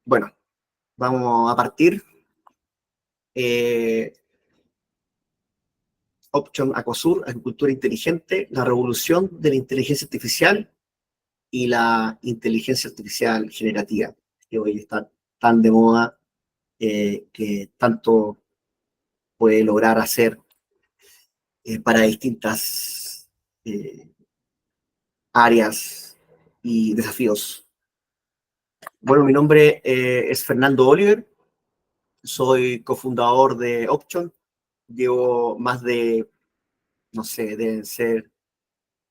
Bueno, vamos a partir. Option Aquasur, Agricultura Inteligente, la revolución de la inteligencia artificial y la inteligencia artificial generativa, que hoy está tan de moda, que tanto puede lograr hacer para distintas áreas y desafíos. Bueno, mi nombre es Fernando Oliver, soy cofundador de Option, llevo más de, no sé, deben ser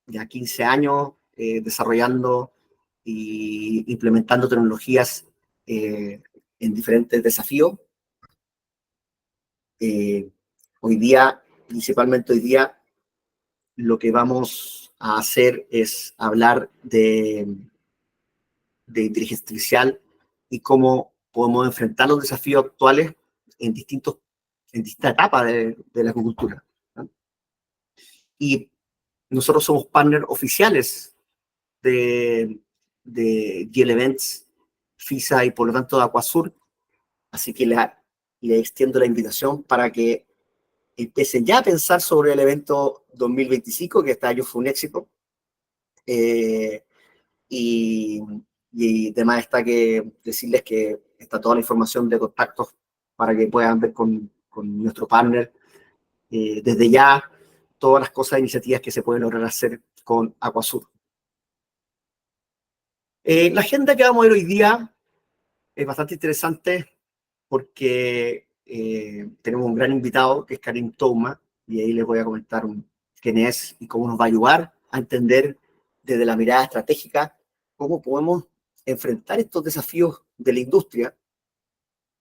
ya 15 años desarrollando y implementando tecnologías en diferentes desafíos. Hoy día, principalmente hoy día, lo que vamos a hacer es hablar de inteligencia artificial y cómo podemos enfrentar los desafíos actuales en distintas etapas de la agricultura, ¿no? Y nosotros somos partners oficiales de GL Events, FISA y por lo tanto de Aquasur, así que le extiendo la invitación para que empiecen ya a pensar sobre el evento 2025, que este año fue un éxito, eh, y, y además está que decirles que está toda la información de contactos para que puedan ver con nuestro partner desde ya todas las cosas, iniciativas que se pueden lograr hacer con Aquasur. La agenda que vamos a ver hoy día es bastante interesante porque tenemos un gran invitado que es Karim Touma, y ahí les voy a comentar quién es y cómo nos va a ayudar a entender desde la mirada estratégica cómo podemos enfrentar estos desafíos de la industria,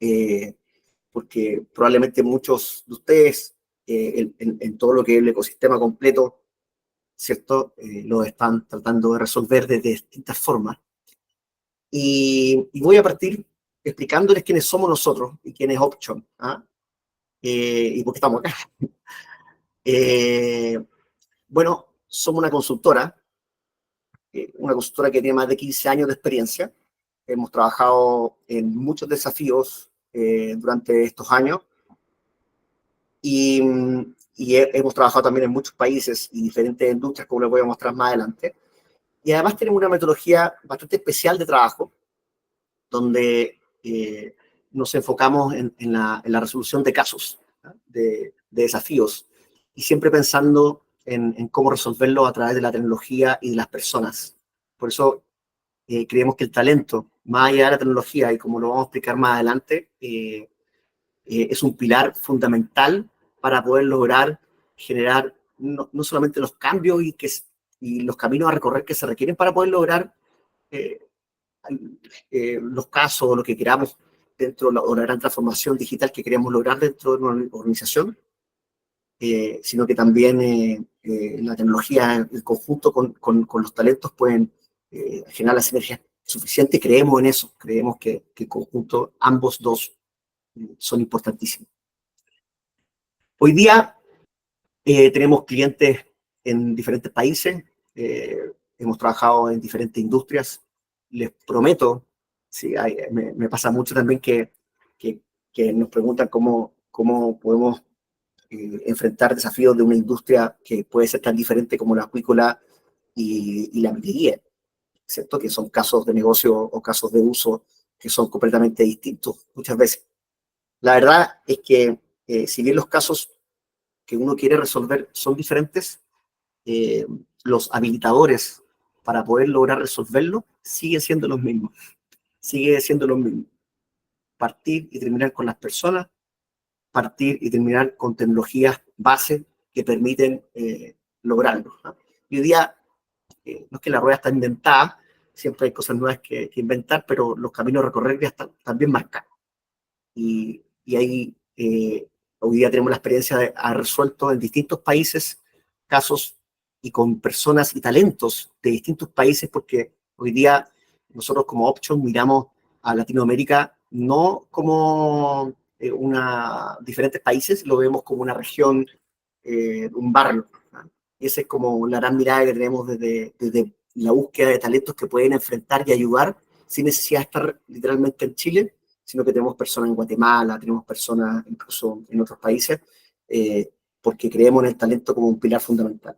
eh, porque probablemente muchos de ustedes en todo lo que es el ecosistema completo, ¿cierto? Lo están tratando de resolver de distintas formas. Y voy a partir explicándoles quiénes somos nosotros y quién es Option, ¿ah? Y por qué estamos acá. Bueno, somos una consultora que tiene más de 15 años de experiencia. Hemos trabajado en muchos desafíos durante estos años y, hemos trabajado también en muchos países y diferentes industrias, como les voy a mostrar más adelante. Y además tenemos una metodología bastante especial de trabajo, donde nos enfocamos en la resolución de casos, ¿no? de desafíos, y siempre pensando en cómo resolverlo a través de la tecnología y de las personas. Por eso creemos que el talento, más allá de la tecnología, y como lo vamos a explicar más adelante, es un pilar fundamental para poder lograr generar no solamente los cambios y los caminos a recorrer que se requieren para poder lograr eh, los casos o lo que queramos dentro de la gran transformación digital que queremos lograr dentro de una organización, sino que también la tecnología en conjunto con los talentos pueden generar la sinergia suficiente. Creemos en eso, creemos que en conjunto ambos dos son importantísimos. Hoy día tenemos clientes en diferentes países, hemos trabajado en diferentes industrias. Les prometo, sí, me pasa mucho también que nos preguntan cómo podemos enfrentar desafíos de una industria que puede ser tan diferente como la acuícola y la minería, ¿cierto? Que son casos de negocio o casos de uso que son completamente distintos muchas veces. La verdad es que si bien los casos que uno quiere resolver son diferentes, los habilitadores para poder lograr resolverlo siguen siendo los mismos. Sigue siendo lo mismo. Partir y terminar con las personas, partir y terminar con tecnologías base que permiten lograrlo, ¿no? Y hoy día, no es que la rueda está inventada, siempre hay cosas nuevas que inventar, pero los caminos a recorrer ya están también marcados. Y ahí hoy día tenemos la experiencia de haber resuelto en distintos países casos y con personas y talentos de distintos países, porque hoy día nosotros como Option miramos a Latinoamérica no como diferentes países, lo vemos como una región, un barrio, ¿no? Y esa es como la gran mirada que tenemos desde la búsqueda de talentos que pueden enfrentar y ayudar sin necesidad de estar literalmente en Chile, sino que tenemos personas en Guatemala, tenemos personas incluso en otros países, porque creemos en el talento como un pilar fundamental.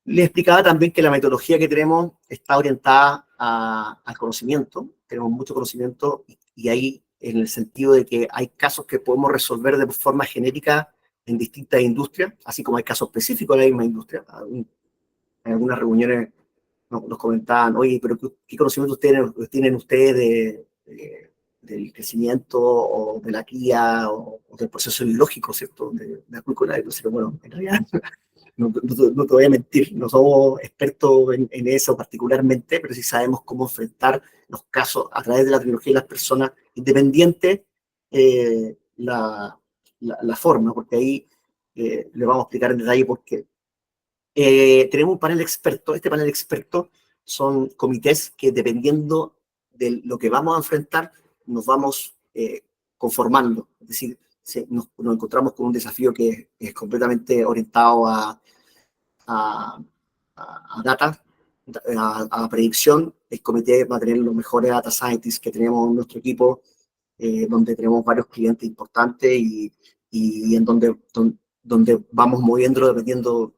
Les explicaba también que la metodología que tenemos está orientada al conocimiento, tenemos mucho conocimiento y ahí en el sentido de que hay casos que podemos resolver de forma genérica en distintas industrias, así como hay casos específicos en la misma industria. En algunas reuniones nos comentaban, oye, pero ¿qué conocimiento tienen ustedes del crecimiento o de la cría o del proceso biológico, ¿cierto? De la acuícola. Entonces, bueno, en realidad no te voy a mentir, no somos expertos en eso particularmente, pero sí sabemos cómo enfrentar los casos a través de la tecnología y las personas, independiente la forma, porque ahí le vamos a explicar en detalle por qué. Tenemos un panel experto. Este panel experto son comités que, dependiendo de lo que vamos a enfrentar, nos vamos conformando. Es decir, nos encontramos con un desafío que es completamente orientado a data, a predicción. El comité va a tener los mejores data scientists que tenemos en nuestro equipo, donde tenemos varios clientes importantes y en donde vamos moviendo dependiendo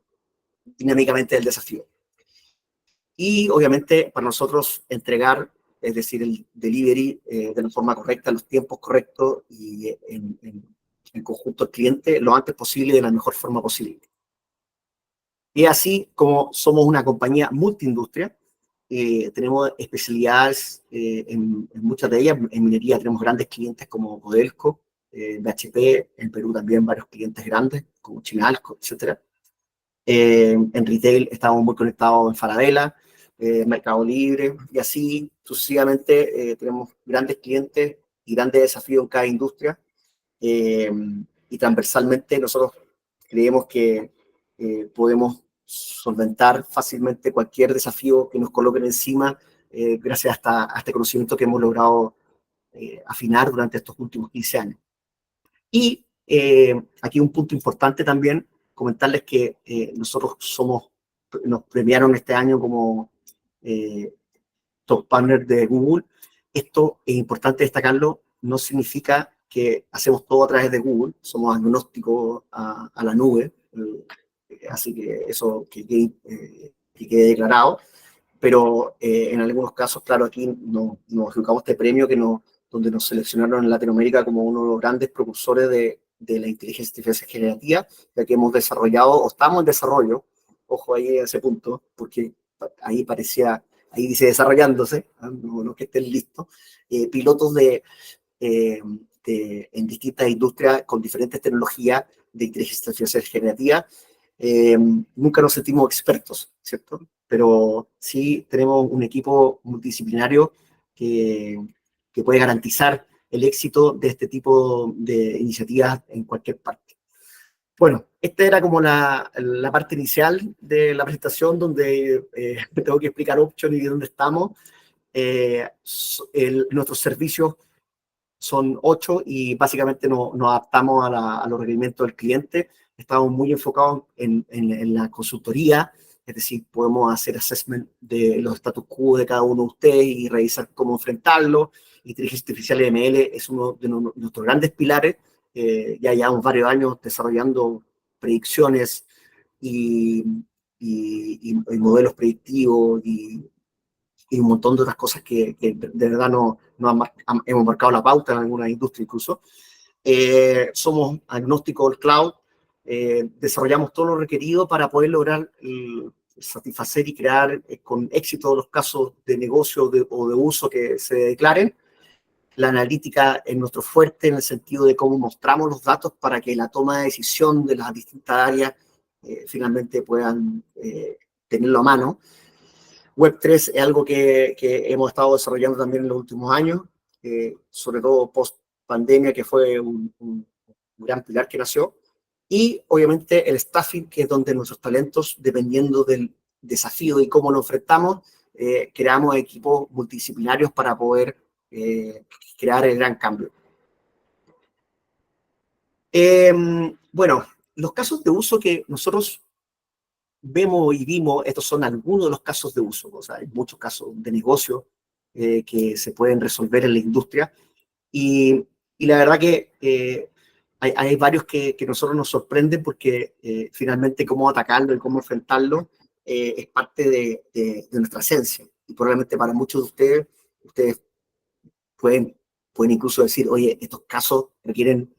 dinámicamente del desafío. Y obviamente para nosotros entregar, es decir, el delivery de la forma correcta, en los tiempos correctos y en conjunto al cliente lo antes posible y de la mejor forma posible. Y así como somos una compañía multiindustria, tenemos especialidades en muchas de ellas. En minería tenemos grandes clientes como Codelco, BHP, en Perú también varios clientes grandes como Chinalco, etc. En retail estamos muy conectados en Falabella, Mercado Libre, y así sucesivamente tenemos grandes clientes y grandes desafíos en cada industria. Y transversalmente nosotros creemos que podemos solventar fácilmente cualquier desafío que nos coloquen encima, gracias a este conocimiento que hemos logrado afinar durante estos últimos 15 años. Y aquí un punto importante también, comentarles que nosotros nos premiaron este año como top partner de Google. Esto es importante destacarlo, no significa que hacemos todo a través de Google, somos agnósticos a la nube, así que eso que quede declarado, pero en algunos casos, claro, aquí nos educamos este premio donde nos seleccionaron en Latinoamérica como uno de los grandes propulsores de la inteligencia artificial generativa, ya que hemos desarrollado, o estamos en desarrollo, ojo ahí a ese punto, porque ahí dice desarrollándose, no que estén listos, pilotos en distintas industrias con diferentes tecnologías de inteligencia artificial generativa. Nunca nos sentimos expertos, ¿cierto? Pero sí tenemos un equipo multidisciplinario que puede garantizar el éxito de este tipo de iniciativas en cualquier parte. Bueno, esta era como la parte inicial de la presentación, donde tengo que explicar Option y dónde estamos. Nuestros servicios son 8 y básicamente nos adaptamos a los requerimientos del cliente. Estamos muy enfocados en la consultoría, es decir, podemos hacer assessment de los status quo de cada uno de ustedes y revisar cómo enfrentarlo. Inteligencia artificial ML es uno de nuestros grandes pilares. Ya llevamos varios años desarrollando predicciones y modelos predictivos y un montón de otras cosas que de verdad hemos marcado la pauta en alguna industria incluso. Somos agnósticos al cloud, desarrollamos todo lo requerido para poder lograr satisfacer y crear con éxito los casos de negocio o de uso que se declaren. La analítica es nuestro fuerte en el sentido de cómo mostramos los datos para que la toma de decisión de las distintas áreas finalmente puedan tenerlo a mano. Web3 es algo que hemos estado desarrollando también en los últimos años, sobre todo post pandemia, que fue un gran pilar que nació. Y obviamente el staffing, que es donde nuestros talentos, dependiendo del desafío y cómo lo enfrentamos, creamos equipos multidisciplinarios para poder crear el gran cambio. Bueno, los casos de uso que nosotros vemos y vimos, estos son algunos de los casos de uso, o sea, hay muchos casos de negocio que se pueden resolver en la industria, y la verdad que hay varios que nosotros nos sorprenden porque finalmente cómo atacarlo y cómo enfrentarlo es parte de nuestra esencia. Y probablemente para muchos de ustedes pueden incluso decir, oye, estos casos requieren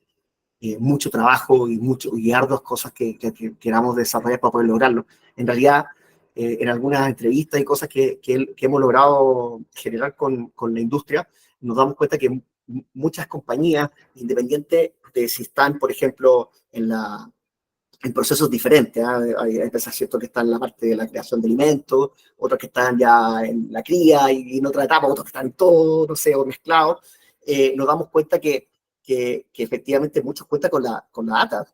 mucho trabajo y arduas cosas que queramos desarrollar para poder lograrlo. En realidad, en algunas entrevistas y cosas que hemos logrado generar con la industria, nos damos cuenta que muchas compañías, independientes de si están, por ejemplo, en procesos diferentes. ¿Eh? Hay empresas, ¿cierto?, que están en la parte de la creación de alimentos, otras que están ya en la cría y en otra etapa, otras que están en todo, no sé, o mezclados. Nos damos cuenta que efectivamente muchos cuentan con la data,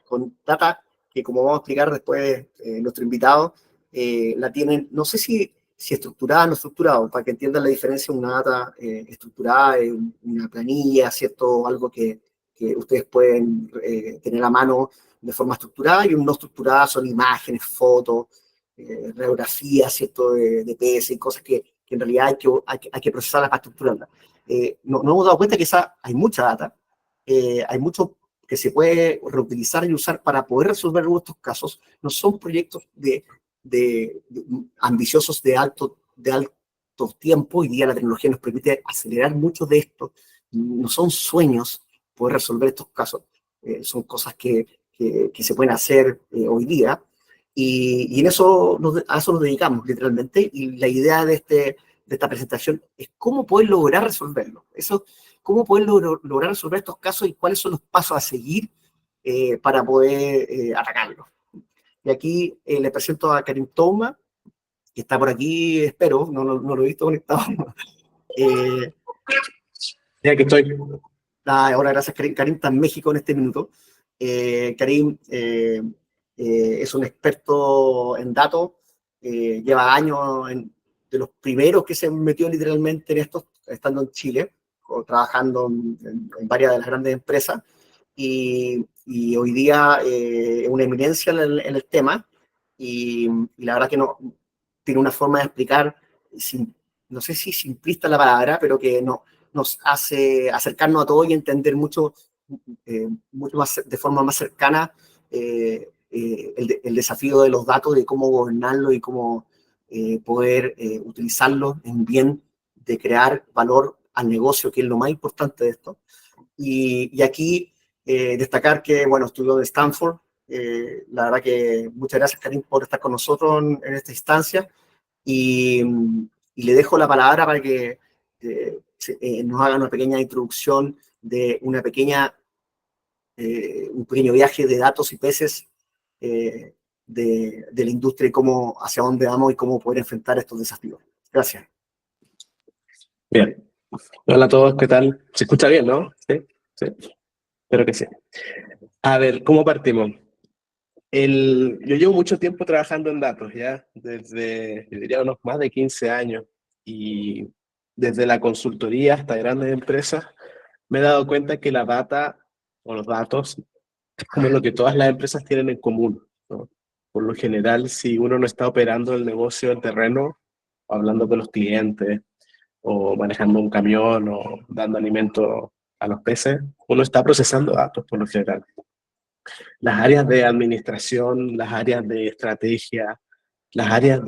con data que, como vamos a explicar después nuestro invitado, la tienen, no sé si estructurada o no estructurada, para que entiendan la diferencia, una data estructurada, una planilla, ¿cierto? Algo que ustedes pueden tener a mano de forma estructurada, y un no estructurada son imágenes, fotos, radiografías, ¿cierto? De PS y cosas que en realidad hay que procesarlas para estructurarlas. Nos hemos dado cuenta que hay mucha data, hay mucho que se puede reutilizar y usar para poder resolver estos casos. No son proyectos ambiciosos de alto tiempo. Hoy día la tecnología nos permite acelerar mucho de esto. No son sueños poder resolver estos casos. Son cosas que se pueden hacer hoy día. Y en eso a eso nos dedicamos, literalmente. Y la idea de esta presentación es cómo poder lograr resolverlo. Cómo poder lograr resolver estos casos y cuáles son los pasos a seguir para poder atacarlos. Y aquí les presento a Karim Touma, que está por aquí, espero, no lo he visto conectado. Ya que estoy. Ahora, gracias, Karim. Karim está en México en este minuto. Karim es un experto en datos, lleva años de los primeros que se metió literalmente en esto, estando en Chile, o trabajando en varias de las grandes empresas, y hoy día es una eminencia en el tema, y la verdad que tiene una forma de explicar, no sé si simplista la palabra, pero que nos hace acercarnos a todo y entender mucho más, de forma más cercana el desafío de los datos, de cómo gobernarlo y cómo poder utilizarlo en bien de crear valor al negocio, que es lo más importante de esto. Y aquí destacar que, bueno, estudió en Stanford. La verdad que muchas gracias, Karim, por estar con nosotros en esta instancia, y, y le dejo la palabra para que nos haga una pequeña introducción de un pequeño viaje de datos y peces de la industria, y cómo, hacia dónde vamos y cómo poder enfrentar estos desafíos. Gracias. Bien. Hola a todos, ¿qué tal? ¿Se escucha bien, no? Sí, sí. Espero que sí. A ver, ¿cómo partimos? Yo llevo mucho tiempo trabajando en datos, ¿ya? Desde, yo diría, unos más de 15 años. Y desde la consultoría hasta grandes empresas, me he dado cuenta que la data o los datos es como lo que todas las empresas tienen en común, ¿no? Por lo general, si uno no está operando el negocio en terreno, hablando con los clientes, o manejando un camión, o dando alimento a los peces, uno está procesando datos por lo general. Las áreas de administración, las áreas de estrategia, las áreas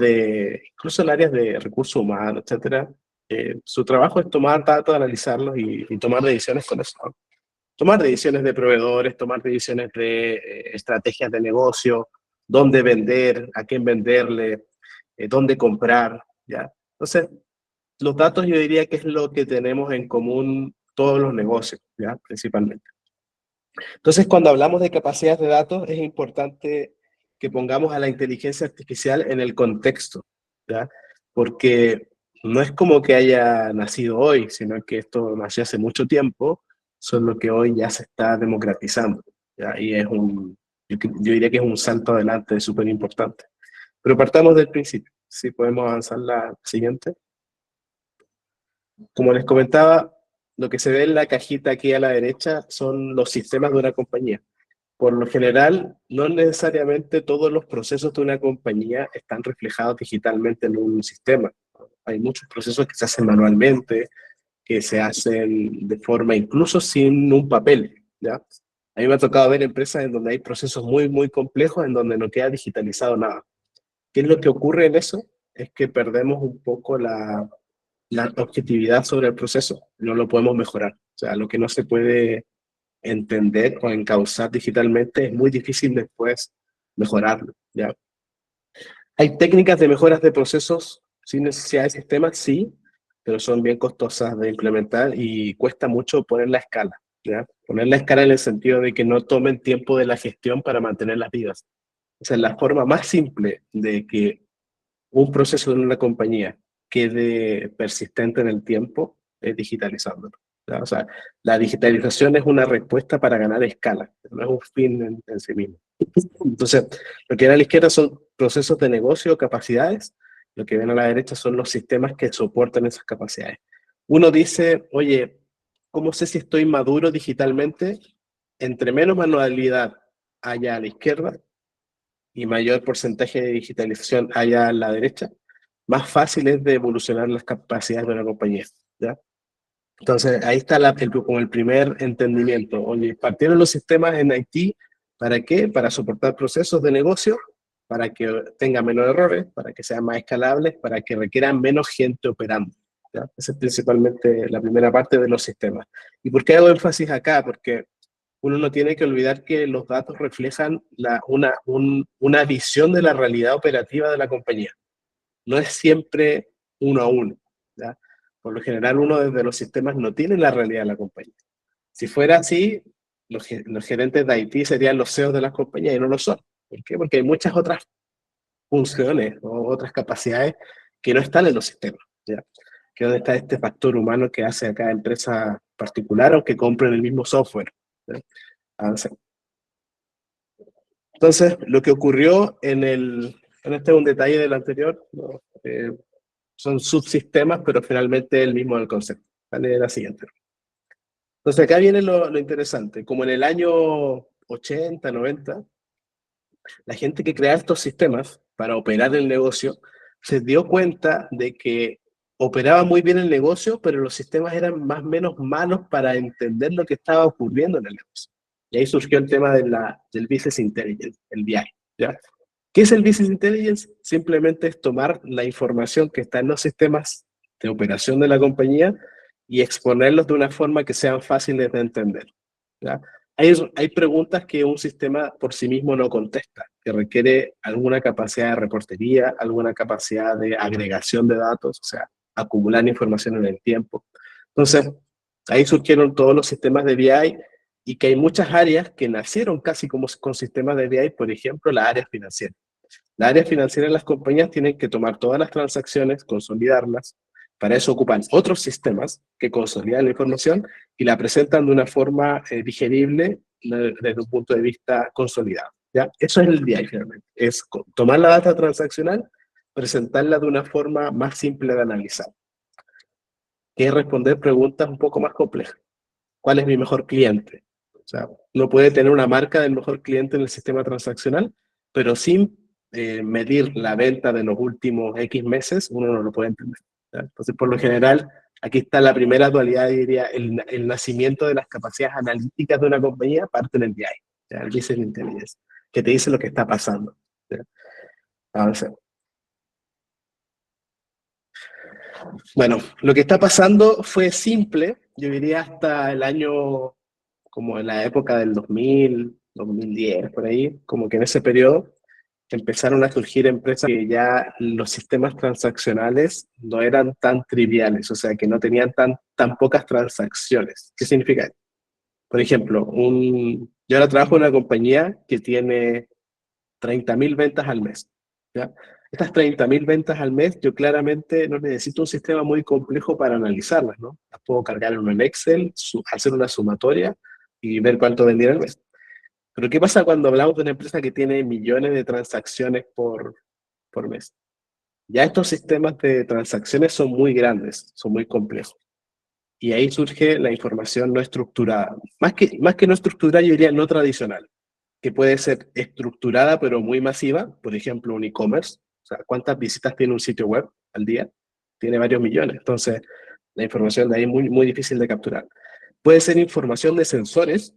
incluso las áreas de recursos humanos, etcétera, su trabajo es tomar datos, analizarlos y tomar decisiones con eso. Tomar decisiones de proveedores, tomar decisiones de estrategias de negocio, dónde vender, a quién venderle, dónde comprar, ¿ya? Entonces, los datos yo diría que es lo que tenemos en común todos los negocios, ¿ya? Principalmente. Entonces, cuando hablamos de capacidades de datos, es importante que pongamos a la inteligencia artificial en el contexto, ¿ya? Porque no es como que haya nacido hoy, sino que esto nació hace mucho tiempo, solo que hoy ya se está democratizando, ¿ya? Y yo diría que es un salto adelante súper importante. Pero partamos del principio. Si podemos avanzar la siguiente. Como les comentaba, lo que se ve en la cajita aquí a la derecha son los sistemas de una compañía. Por lo general, no necesariamente todos los procesos de una compañía están reflejados digitalmente en un sistema. Hay muchos procesos que se hacen manualmente, que se hacen de forma incluso sin un papel, ¿ya? A mí me ha tocado ver empresas en donde hay procesos muy, muy complejos en donde no queda digitalizado nada. ¿Qué es lo que ocurre en eso? Es que perdemos un poco la objetividad sobre el proceso, no lo podemos mejorar. O sea, lo que no se puede entender o encauzar digitalmente es muy difícil después mejorarlo, ¿ya? Hay técnicas de mejoras de procesos sin necesidad de sistemas, sí, pero son bien costosas de implementar y cuesta mucho poner la escala, ¿ya? Poner la escala en el sentido de que no tomen tiempo de la gestión para mantenerlas vivas. O sea, la forma más simple de que un proceso en una compañía quede persistente en el tiempo es digitalizándolo, ¿ya? O sea, la digitalización es una respuesta para ganar escala, no es un fin en sí mismo. Entonces, lo que ven a la izquierda son procesos de negocio, capacidades, lo que ven a la derecha son los sistemas que soportan esas capacidades. Uno dice, oye, ¿cómo sé si estoy maduro digitalmente? Entre menos manualidad haya a la izquierda y mayor porcentaje de digitalización haya a la derecha, más fácil es de evolucionar las capacidades de una compañía, ¿ya? Entonces, ahí está como el primer entendimiento. Oye, partieron los sistemas en IT, ¿para qué? Para soportar procesos de negocio, para que tengan menos errores, para que sean más escalables, para que requieran menos gente operando, ¿ya? Esa es principalmente la primera parte de los sistemas. ¿Y por qué hago énfasis acá? Porque uno no tiene que olvidar que los datos reflejan una visión de la realidad operativa de la compañía. No es siempre uno a uno, ¿ya? Por lo general, uno desde los sistemas no tiene la realidad de la compañía. Si fuera así, los gerentes de IT serían los CEOs de las compañías y no lo son. ¿Por qué? Porque hay muchas otras funciones o otras capacidades que no están en los sistemas, ¿ya? Que es donde está este factor humano que hace a cada empresa particular o que compren el mismo software, ¿ya? Entonces, lo que ocurrió este es un detalle del anterior, ¿no? Son subsistemas, pero finalmente el mismo del concepto. ¿Vale? La siguiente. Entonces, acá viene lo interesante. Como en el año 80, 90, la gente que crea estos sistemas para operar el negocio se dio cuenta de que operaba muy bien el negocio, pero los sistemas eran más o menos malos para entender lo que estaba ocurriendo en el negocio. Y ahí surgió el tema del Business Intelligence, el BI, ¿ya? ¿Qué es el Business Intelligence? Simplemente es tomar la información que está en los sistemas de operación de la compañía y exponerlos de una forma que sean fáciles de entender, ¿ya? Hay preguntas que un sistema por sí mismo no contesta, que requiere alguna capacidad de reportería, alguna capacidad de agregación de datos, o sea, acumular información en el tiempo. Entonces, ahí surgieron todos los sistemas de BI y que hay muchas áreas que nacieron casi como con sistemas de BI, por ejemplo, la área financiera. La área financiera de las compañías tienen que tomar todas las transacciones, consolidarlas. Para eso ocupan otros sistemas que consolidan la información y la presentan de una forma digerible desde un punto de vista consolidado, ¿ya? Eso es el BI finalmente. Es tomar la data transaccional, presentarla de una forma más simple de analizar, que es responder preguntas un poco más complejas. ¿Cuál es mi mejor cliente? O sea, uno puede tener una marca del mejor cliente en el sistema transaccional, pero sin medir la venta de los últimos X meses, uno no lo puede entender, ¿ya? Entonces, por lo general, aquí está la primera dualidad, diría, el nacimiento de las capacidades analíticas de una compañía parte en el BI, ¿ya? El Business Intelligence, que te dice lo que está pasando, ¿ya? Entonces, bueno, lo que está pasando fue simple, yo diría hasta el año, como en la época del 2000, 2010, por ahí, como que en ese periodo empezaron a surgir empresas que ya los sistemas transaccionales no eran tan triviales, o sea, que no tenían tan pocas transacciones. ¿Qué significa? Por ejemplo, yo ahora trabajo en una compañía que tiene 30.000 ventas al mes, ¿ya? Estas 30.000 ventas al mes, yo claramente no necesito un sistema muy complejo para analizarlas, ¿no? Las puedo cargar en un Excel, hacer una sumatoria y ver cuánto vendieron al mes. Pero ¿qué pasa cuando hablamos de una empresa que tiene millones de transacciones por mes? Ya estos sistemas de transacciones son muy grandes, son muy complejos. Y ahí surge la información no estructurada. Más que no estructurada, yo diría no tradicional. que puede ser estructurada pero muy masiva, por ejemplo, un e-commerce. O sea, ¿cuántas visitas tiene un sitio web al día? Tiene varios millones. Entonces, la información de ahí es muy, muy difícil de capturar. Puede ser información de sensores,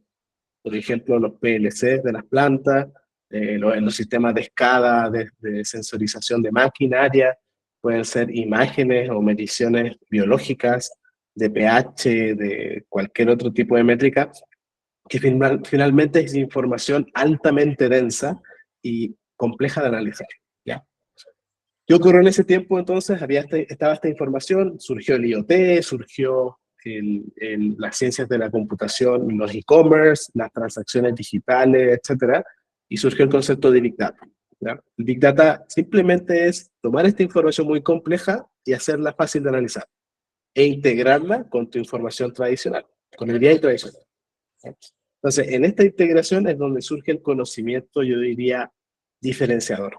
por ejemplo, los PLCs de las plantas, los sistemas de escala, de sensorización de maquinaria, pueden ser imágenes o mediciones biológicas, de pH, de cualquier otro tipo de métrica, que finalmente es información altamente densa y compleja de analizar. ¿Ya? ¿Qué ocurrió en ese tiempo entonces? Estaba esta información, surgió el IoT, surgió las ciencias de la computación, los e-commerce, las transacciones digitales, etcétera, y surgió el concepto de Big Data. ¿Ya? El Big Data simplemente es tomar esta información muy compleja y hacerla fácil de analizar e integrarla con tu información tradicional, con el BI tradicional. ¿Ya? Entonces, en esta integración es donde surge el conocimiento, yo diría, diferenciador.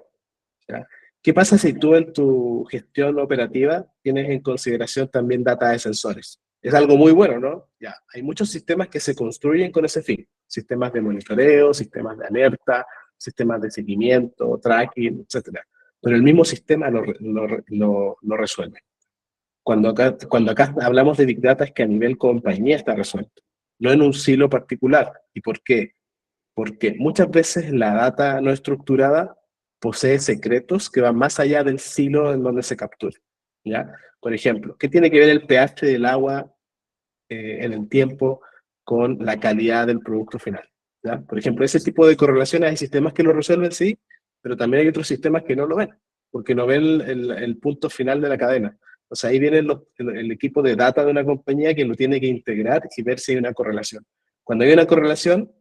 ¿Ya? ¿Qué pasa si tú en tu gestión operativa tienes en consideración también data de sensores? Es algo muy bueno, ¿no? Ya, hay muchos sistemas que se construyen con ese fin. Sistemas de monitoreo, sistemas de alerta, sistemas de seguimiento, tracking, etc. Pero el mismo sistema lo resuelve. Cuando acá hablamos de Big Data es que a nivel compañía está resuelto, no en un silo particular. ¿Y por qué? Porque muchas veces la data no estructurada posee secretos que van más allá del silo en donde se captura, ¿ya? Por ejemplo, ¿qué tiene que ver el pH del agua en el tiempo con la calidad del producto final? ¿Ya? Por ejemplo, ese tipo de correlaciones hay sistemas que lo resuelven, sí, pero también hay otros sistemas que no lo ven, porque no ven el punto final de la cadena. O sea, ahí viene el equipo de data de una compañía que lo tiene que integrar y ver si hay una correlación. Cuando hay una correlación,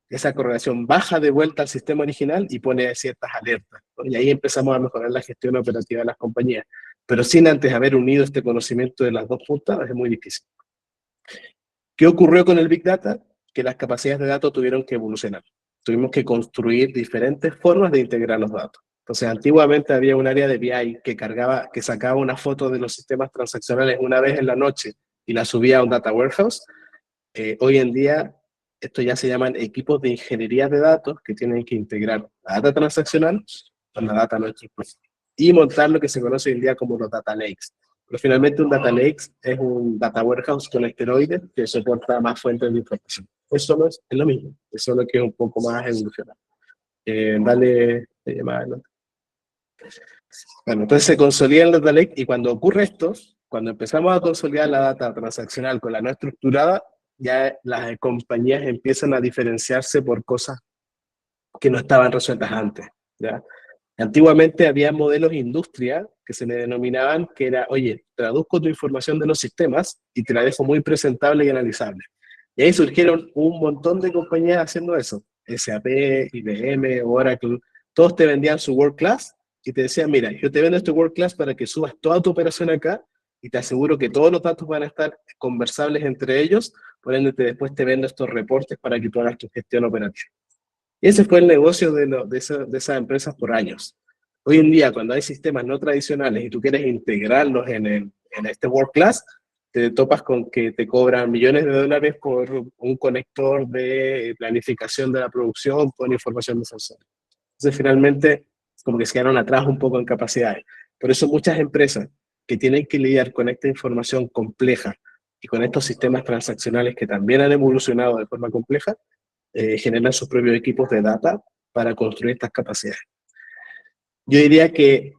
esa correlación baja de vuelta al sistema original y pone ciertas alertas, ¿no? Y ahí empezamos a mejorar la gestión operativa de las compañías. Pero sin antes haber unido este conocimiento de las dos puntas, es muy difícil. ¿Qué ocurrió con el Big Data? Que las capacidades de datos tuvieron que evolucionar. Tuvimos que construir diferentes formas de integrar los datos. Entonces, antiguamente había un área de BI que sacaba una foto de los sistemas transaccionales una vez en la noche y la subía a un data warehouse. Hoy en día, esto ya se llaman equipos de ingeniería de datos que tienen que integrar la data transaccional con la data no estructurada y montar lo que se conoce hoy en día como los data lakes. Pero finalmente un data lake es un data warehouse con esteroides que soporta más fuentes de información. Eso no es lo mismo, es solo que es un poco más evolucionado. Dale, llamada, ¿no? Bueno, entonces se consolida el data lake y cuando ocurre esto, cuando empezamos a consolidar la data transaccional con la no estructurada, ya las compañías empiezan a diferenciarse por cosas que no estaban resueltas antes, ¿ya? Antiguamente había modelos industria que se le denominaban que era, oye, traduzco tu información de los sistemas y te la dejo muy presentable y analizable. Y ahí surgieron un montón de compañías haciendo eso. SAP, IBM, Oracle, todos te vendían su World Class y te decían, mira, yo te vendo este World Class para que subas toda tu operación acá y te aseguro que todos los datos van a estar conversables entre ellos, por ende después te vendo estos reportes para que tú hagas tu gestión operativa. Y ese fue el negocio de esas empresas por años. Hoy en día, cuando hay sistemas no tradicionales y tú quieres integrarlos en este World Class, te topas con que te cobran millones de dólares por un conector de planificación de la producción con información de sensores. Entonces, finalmente, como que se quedaron atrás un poco en capacidades. Por eso muchas empresas que tienen que lidiar con esta información compleja y con estos sistemas transaccionales que también han evolucionado de forma compleja, generan sus propios equipos de data para construir estas capacidades. Yo diría que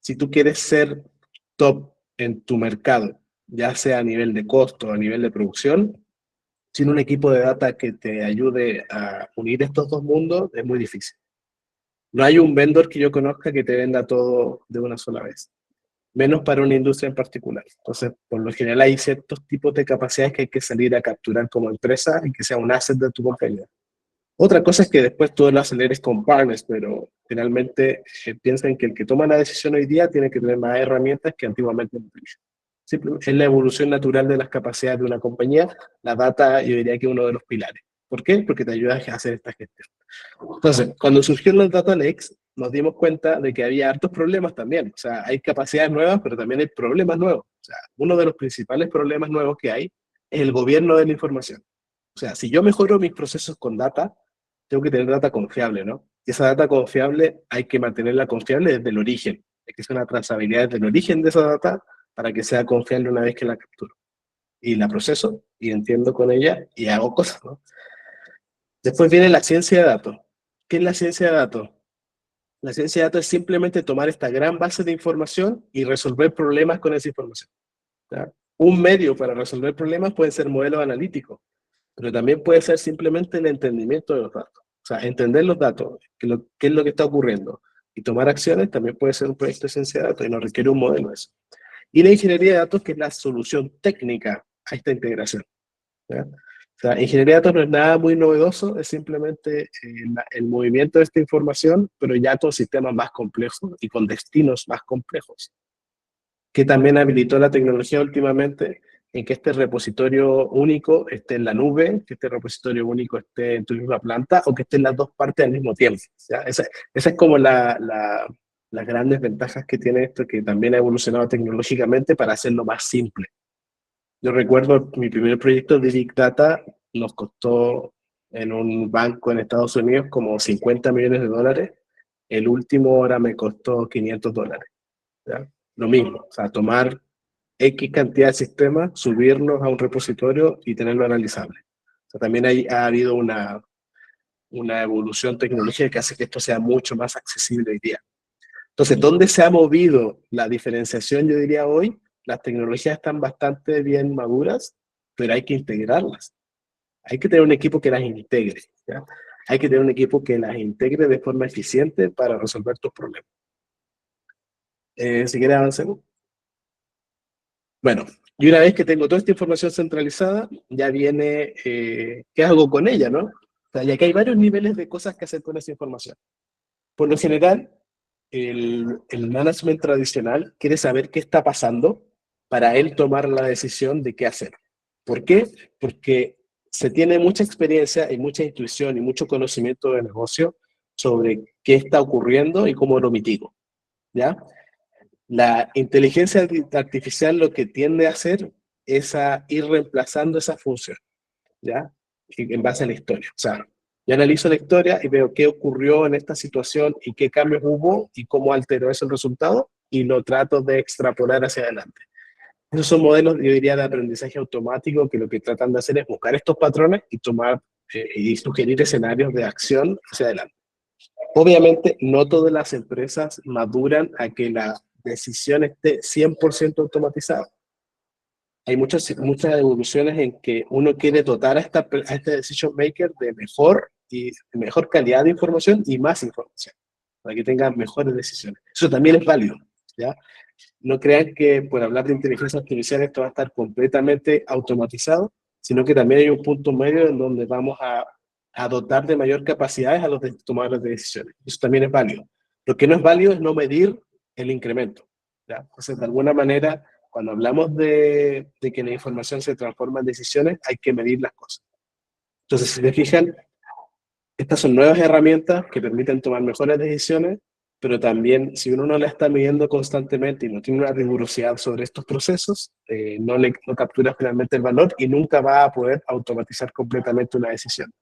si tú quieres ser top en tu mercado, ya sea a nivel de costo o a nivel de producción, sin un equipo de data que te ayude a unir estos dos mundos, es muy difícil. No hay un vendor que yo conozca que te venda todo de una sola vez, menos para una industria en particular. Entonces, por lo general hay ciertos tipos de capacidades que hay que salir a capturar como empresa y que sea un asset de tu compañía. Otra cosa es que después tú lo aceleres con partners, pero finalmente piensan que el que toma la decisión hoy día tiene que tener más herramientas que antiguamente no tenía. Simplemente es la evolución natural de las capacidades de una compañía. La data, yo diría que es uno de los pilares. ¿Por qué? Porque te ayuda a hacer esta gestión. Entonces, cuando surgieron los data lakes, nos dimos cuenta de que había hartos problemas también. O sea, hay capacidades nuevas, pero también hay problemas nuevos. O sea, uno de los principales problemas nuevos que hay es el gobierno de la información. O sea, si yo mejoro mis procesos con data, tengo que tener data confiable, ¿no? Y esa data confiable hay que mantenerla confiable desde el origen. Hay que hacer una trazabilidad desde el origen de esa data para que sea confiable una vez que la capturo. Y la proceso, y entiendo con ella, y hago cosas, ¿no? Después viene la ciencia de datos. ¿Qué es la ciencia de datos? La ciencia de datos es simplemente tomar esta gran base de información y resolver problemas con esa información, ¿ya? Un medio para resolver problemas puede ser modelos analíticos, pero también puede ser simplemente el entendimiento de los datos. O sea, entender los datos, qué es lo que está ocurriendo, y tomar acciones también puede ser un proyecto de ciencia de datos y no requiere un modelo eso. Y la ingeniería de datos, que es la solución técnica a esta integración, ¿ya? O sea, ingeniería de datos no es nada muy novedoso, es simplemente el movimiento de esta información, pero ya con sistemas más complejos y con destinos más complejos, que también habilitó la tecnología últimamente en que este repositorio único esté en la nube, que este repositorio único esté en tu misma planta o que esté en las dos partes al mismo tiempo, ¿ya? Esa es como las grandes ventajas que tiene esto, que también ha evolucionado tecnológicamente para hacerlo más simple. Yo recuerdo mi primer proyecto de Big Data nos costó en un banco en Estados Unidos como $50 millones. El último ahora me costó $500, ¿ya? Lo mismo, o sea, tomar X cantidad de sistemas, subirlos a un repositorio y tenerlo analizable. O sea, también ha habido una evolución tecnológica que hace que esto sea mucho más accesible hoy día. Entonces, ¿dónde se ha movido la diferenciación? Yo diría hoy, las tecnologías están bastante bien maduras, pero hay que integrarlas. Hay que tener un equipo que las integre, ¿ya? Hay que tener un equipo que las integre de forma eficiente para resolver tus problemas. Si quieres avanzar. Bueno, y una vez que tengo toda esta información centralizada, ya viene, ¿qué hago con ella, no? O sea, ya que hay varios niveles de cosas que hacer con esa información. Por lo general, el management tradicional quiere saber qué está pasando para él tomar la decisión de qué hacer. ¿Por qué? Porque se tiene mucha experiencia y mucha intuición y mucho conocimiento de negocio sobre qué está ocurriendo y cómo lo mitigo, ¿ya? La inteligencia artificial lo que tiende a hacer es a ir reemplazando esa función, ¿ya? En base a la historia. O sea, yo analizo la historia y veo qué ocurrió en esta situación y qué cambios hubo y cómo alteró eso el resultado y lo trato de extrapolar hacia adelante. Esos son modelos, yo diría, de aprendizaje automático que lo que tratan de hacer es buscar estos patrones y tomar y sugerir escenarios de acción hacia adelante. Obviamente, no todas las empresas maduran a que la decisión esté 100% automatizada. Hay muchas evoluciones en que uno quiere dotar a este decision maker de mejor calidad de información y más información, para que tengan mejores decisiones. Eso también es válido, ¿ya? No crean que por hablar de inteligencia artificial esto va a estar completamente automatizado, sino que también hay un punto medio en donde vamos a dotar de mayor capacidades a los tomadores de decisiones. Eso también es válido. Lo que no es válido es no medir el incremento, ¿ya? Entonces, de alguna manera, cuando hablamos de que la información se transforma en decisiones, hay que medir las cosas. Entonces, si se fijan, estas son nuevas herramientas que permiten tomar mejores decisiones, pero también si uno no la está midiendo constantemente y no tiene una rigurosidad sobre estos procesos, no captura finalmente el valor y nunca va a poder automatizar completamente una decisión.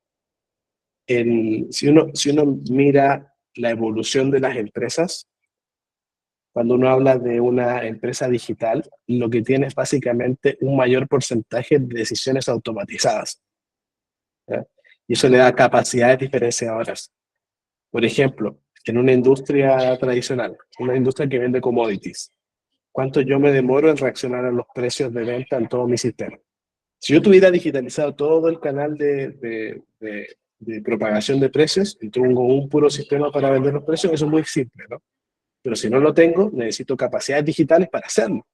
Si uno mira la evolución de las empresas, cuando uno habla de una empresa digital, lo que tiene es básicamente un mayor porcentaje de decisiones automatizadas, ¿ya? Y eso le da capacidades diferenciadoras. Por ejemplo, en una industria tradicional, una industria que vende commodities, ¿cuánto yo me demoro en reaccionar a los precios de venta en todo mi sistema? Si yo tuviera digitalizado todo el canal de propagación de precios y tengo un puro sistema para vender los precios, eso es muy simple, ¿no? Pero si no lo tengo, necesito capacidades digitales para hacerlo.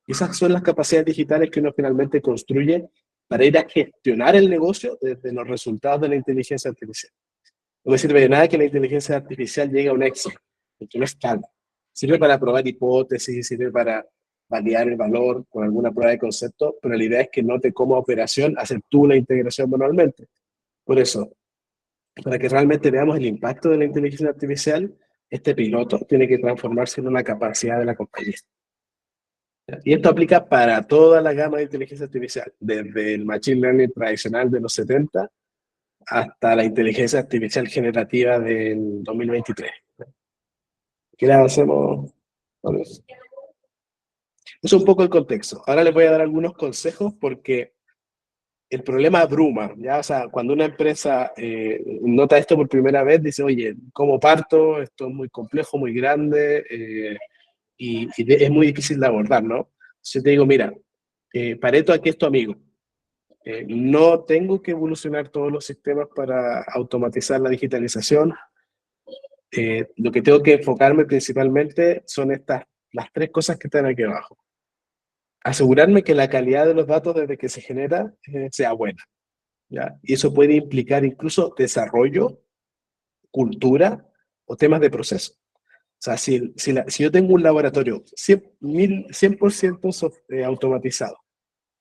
Y esas son las capacidades digitales que uno finalmente construye para ir a gestionar el negocio desde los resultados de la inteligencia artificial. No me sirve de nada que la inteligencia artificial llegue a un éxito, porque no es tal. Sirve para probar hipótesis, sirve para validar el valor con alguna prueba de concepto, pero la idea es que note como operación hacer tú la integración manualmente. Por eso, para que realmente veamos el impacto de la inteligencia artificial, este piloto tiene que transformarse en una capacidad de la compañía. Y esto aplica para toda la gama de inteligencia artificial, desde el machine learning tradicional de los 70 hasta la inteligencia artificial generativa del 2023. ¿Qué hacemos? Eso es un poco el contexto. Ahora les voy a dar algunos consejos porque el problema abruma, ¿ya? O sea, cuando una empresa nota esto por primera vez, dice, oye, ¿cómo parto? Esto es muy complejo, muy grande, y es muy difícil de abordar, ¿no? Entonces yo te digo, mira, Pareto aquí es tu amigo. No tengo que evolucionar todos los sistemas para automatizar la digitalización. Lo que tengo que enfocarme principalmente son las tres cosas que están aquí abajo. Asegurarme que la calidad de los datos desde que se genera sea buena, ¿ya? Y eso puede implicar incluso desarrollo, cultura o temas de proceso. O sea, si yo tengo un laboratorio 100% automatizado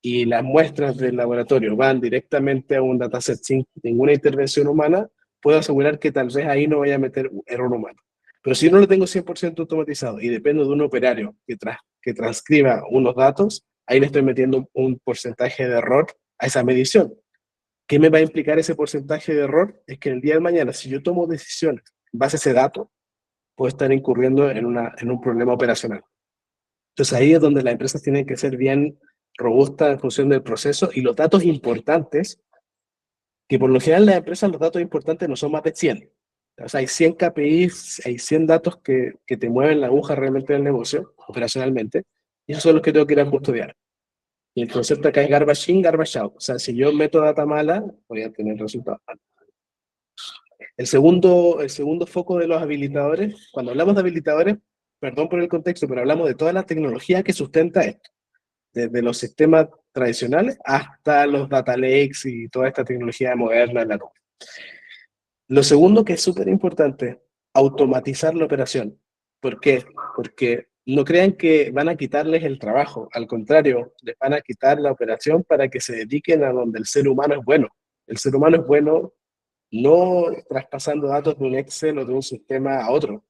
y las muestras del laboratorio van directamente a un dataset sin ninguna intervención humana, puedo asegurar que tal vez ahí no vaya a meter error humano. Pero si no lo tengo 100% automatizado y dependo de un operario que transcriba unos datos, ahí le estoy metiendo un porcentaje de error a esa medición. ¿Qué me va a implicar ese porcentaje de error? Es que el día de mañana, si yo tomo decisiones en base a ese dato, puedo estar incurriendo en un problema operacional. Entonces ahí es donde las empresas tienen que ser bien robustas en función del proceso y los datos importantes, que por lo general las empresas los datos importantes no son más de 100. O sea, hay 100 KPIs, hay 100 datos que te mueven la aguja realmente del negocio, operacionalmente, y esos son los que tengo que ir a custodiar. Y el concepto acá es garbage in, garbage out. O sea, si yo meto data mala, voy a tener resultados malos. El segundo foco de los habilitadores, cuando hablamos de habilitadores, perdón por el contexto, pero hablamos de toda la tecnología que sustenta esto, desde los sistemas tradicionales hasta los data lakes y toda esta tecnología moderna en la nube. Lo segundo que es súper importante, automatizar la operación. ¿Por qué? Porque no crean que van a quitarles el trabajo, al contrario, les van a quitar la operación para que se dediquen a donde el ser humano es bueno. El ser humano es bueno no traspasando datos de un Excel o de un sistema a otro.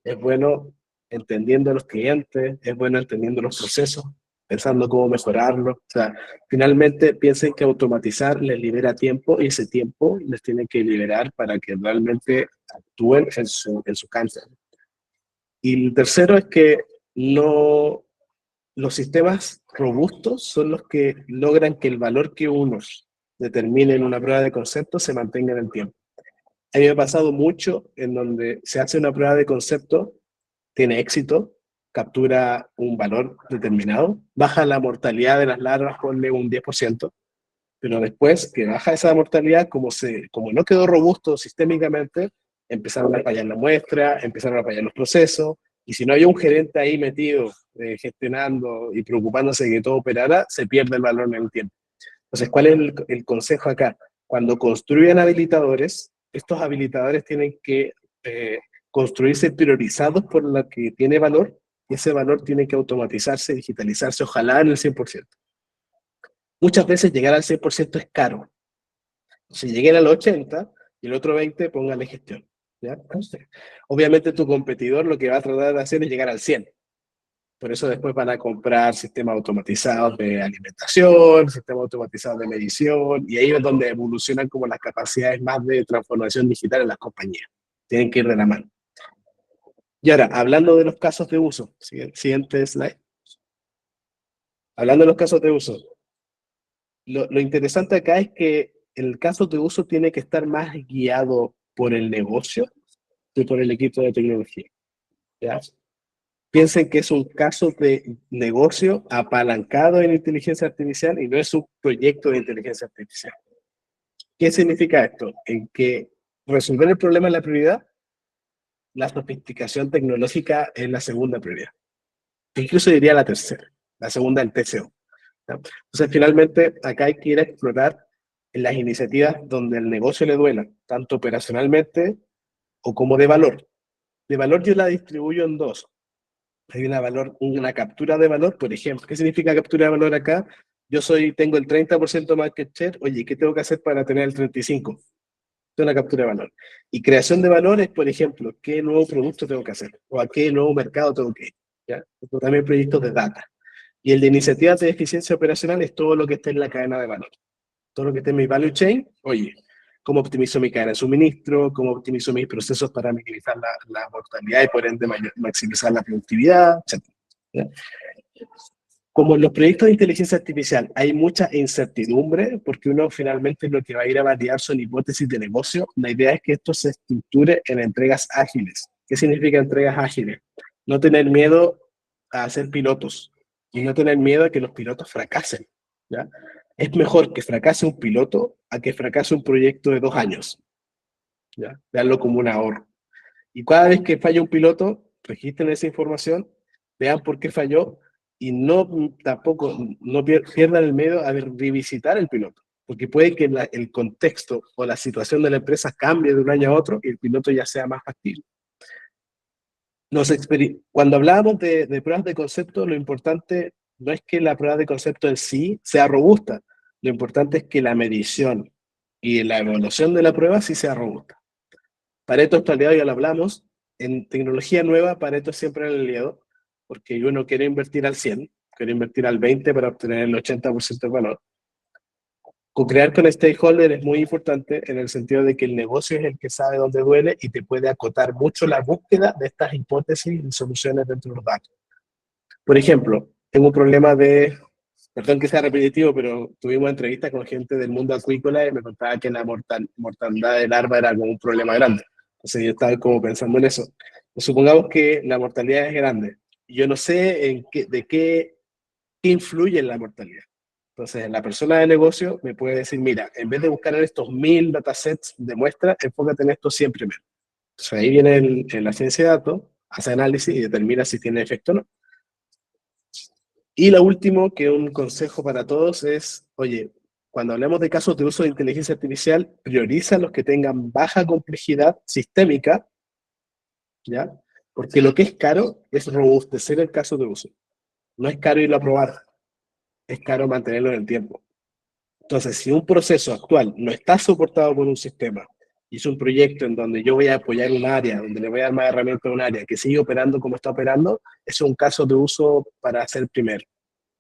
Es bueno entendiendo a los clientes, es bueno entendiendo los procesos, pensando cómo mejorarlo. O sea, finalmente piensen que automatizar les libera tiempo y ese tiempo les tiene que liberar para que realmente actúen en su cancha. Y el tercero es que no, los sistemas robustos son los que logran que el valor que uno determine en una prueba de concepto se mantenga en el tiempo. A mí me ha pasado mucho en donde se hace una prueba de concepto, tiene éxito, captura un valor determinado, baja la mortalidad de las larvas, ponle un 10%, pero después que baja esa mortalidad, como no quedó robusto sistémicamente, empezaron a fallar la muestra, empezaron a fallar los procesos, y si no hay un gerente ahí metido, gestionando y preocupándose de que todo operara, se pierde el valor en el tiempo. Entonces, ¿cuál es el consejo acá? Cuando construyen habilitadores, estos habilitadores tienen que construirse priorizados por lo que tiene valor, y ese valor tiene que automatizarse, digitalizarse, ojalá en el 100%. Muchas veces llegar al 100% es caro. Si lleguen al 80% y el otro 20%, póngale gestión, ¿ya? Entonces, obviamente tu competidor lo que va a tratar de hacer es llegar al 100%. Por eso después van a comprar sistemas automatizados de alimentación, sistemas automatizados de medición, y ahí es donde evolucionan como las capacidades más de transformación digital en las compañías. Tienen que ir de la mano. Y ahora, hablando de los casos de uso, siguiente slide. Hablando de los casos de uso, lo interesante acá es que el caso de uso tiene que estar más guiado por el negocio que por el equipo de tecnología, ¿ya? Piensen que es un caso de negocio apalancado en inteligencia artificial y no es un proyecto de inteligencia artificial. ¿Qué significa esto? En que resolver el problema es la prioridad, la sofisticación tecnológica es la segunda prioridad. Incluso diría la tercera, la segunda el TCO. ¿Ya? Entonces, finalmente, acá hay que ir a explorar en las iniciativas donde el negocio le duela, tanto operacionalmente o como de valor. De valor yo la distribuyo en dos. Hay una captura de valor, por ejemplo. ¿Qué significa captura de valor acá? Tengo el 30% market share, oye, ¿qué tengo que hacer para tener el 35%? Es una captura de valor. Y creación de valor es, por ejemplo, ¿qué nuevo producto tengo que hacer? ¿O a qué nuevo mercado tengo que ir? ¿Ya? Esto también proyectos de data. Y el de iniciativas de eficiencia operacional es todo lo que esté en la cadena de valor. Todo lo que esté en mi value chain, oye, cómo optimizo mi cadena de suministro, cómo optimizo mis procesos para minimizar la mortalidad y por ende maximizar la productividad, etc. ¿Ya? Como en los proyectos de inteligencia artificial hay mucha incertidumbre, porque uno finalmente lo que va a ir a validar son hipótesis de negocio, la idea es que esto se estructure en entregas ágiles. ¿Qué significa entregas ágiles? No tener miedo a hacer pilotos y no tener miedo a que los pilotos fracasen. ¿Ya? Es mejor que fracase un piloto a que fracase un proyecto de 2 años. ¿Ya? Veanlo como un ahorro. Y cada vez que falla un piloto, registren esa información, vean por qué falló y no tampoco no pierdan el miedo a revisitar el piloto, porque puede que el contexto o la situación de la empresa cambie de un año a otro y el piloto ya sea más factible. Cuando hablábamos de pruebas de concepto, lo importante no es que la prueba de concepto en sí sea robusta, lo importante es que la medición y la evaluación de la prueba sí sea robusta. Pareto es aliado, ya lo hablamos. En tecnología nueva, Pareto es siempre el aliado, porque yo no quiero invertir al 100, quiero invertir al 20 para obtener el 80% del valor. Co-crear con stakeholder es muy importante en el sentido de que el negocio es el que sabe dónde duele y te puede acotar mucho la búsqueda de estas hipótesis y soluciones dentro de los datos. Por ejemplo, tengo un problema perdón que sea repetitivo, pero tuvimos entrevistas con gente del mundo acuícola y me contaba que la mortandad del larva era como un problema grande. Entonces yo estaba como pensando en eso. Supongamos que la mortalidad es grande. Yo no sé de qué influye en la mortalidad. Entonces, la persona de negocio me puede decir, mira, en vez de buscar en estos 1000 datasets de muestra, enfócate en estos 100 primero. Entonces, ahí viene la ciencia de datos, hace análisis y determina si tiene efecto o no. Y lo último, que un consejo para todos es, oye, cuando hablemos de casos de uso de inteligencia artificial, prioriza los que tengan baja complejidad sistémica, ¿ya? Porque lo que es caro es robustecer el caso de uso. No es caro irlo a probar, es caro mantenerlo en el tiempo. Entonces, si un proceso actual no está soportado por un sistema y es un proyecto en donde yo voy a apoyar un área, donde le voy a dar más herramientas a un área que sigue operando como está operando, es un caso de uso para hacer primero.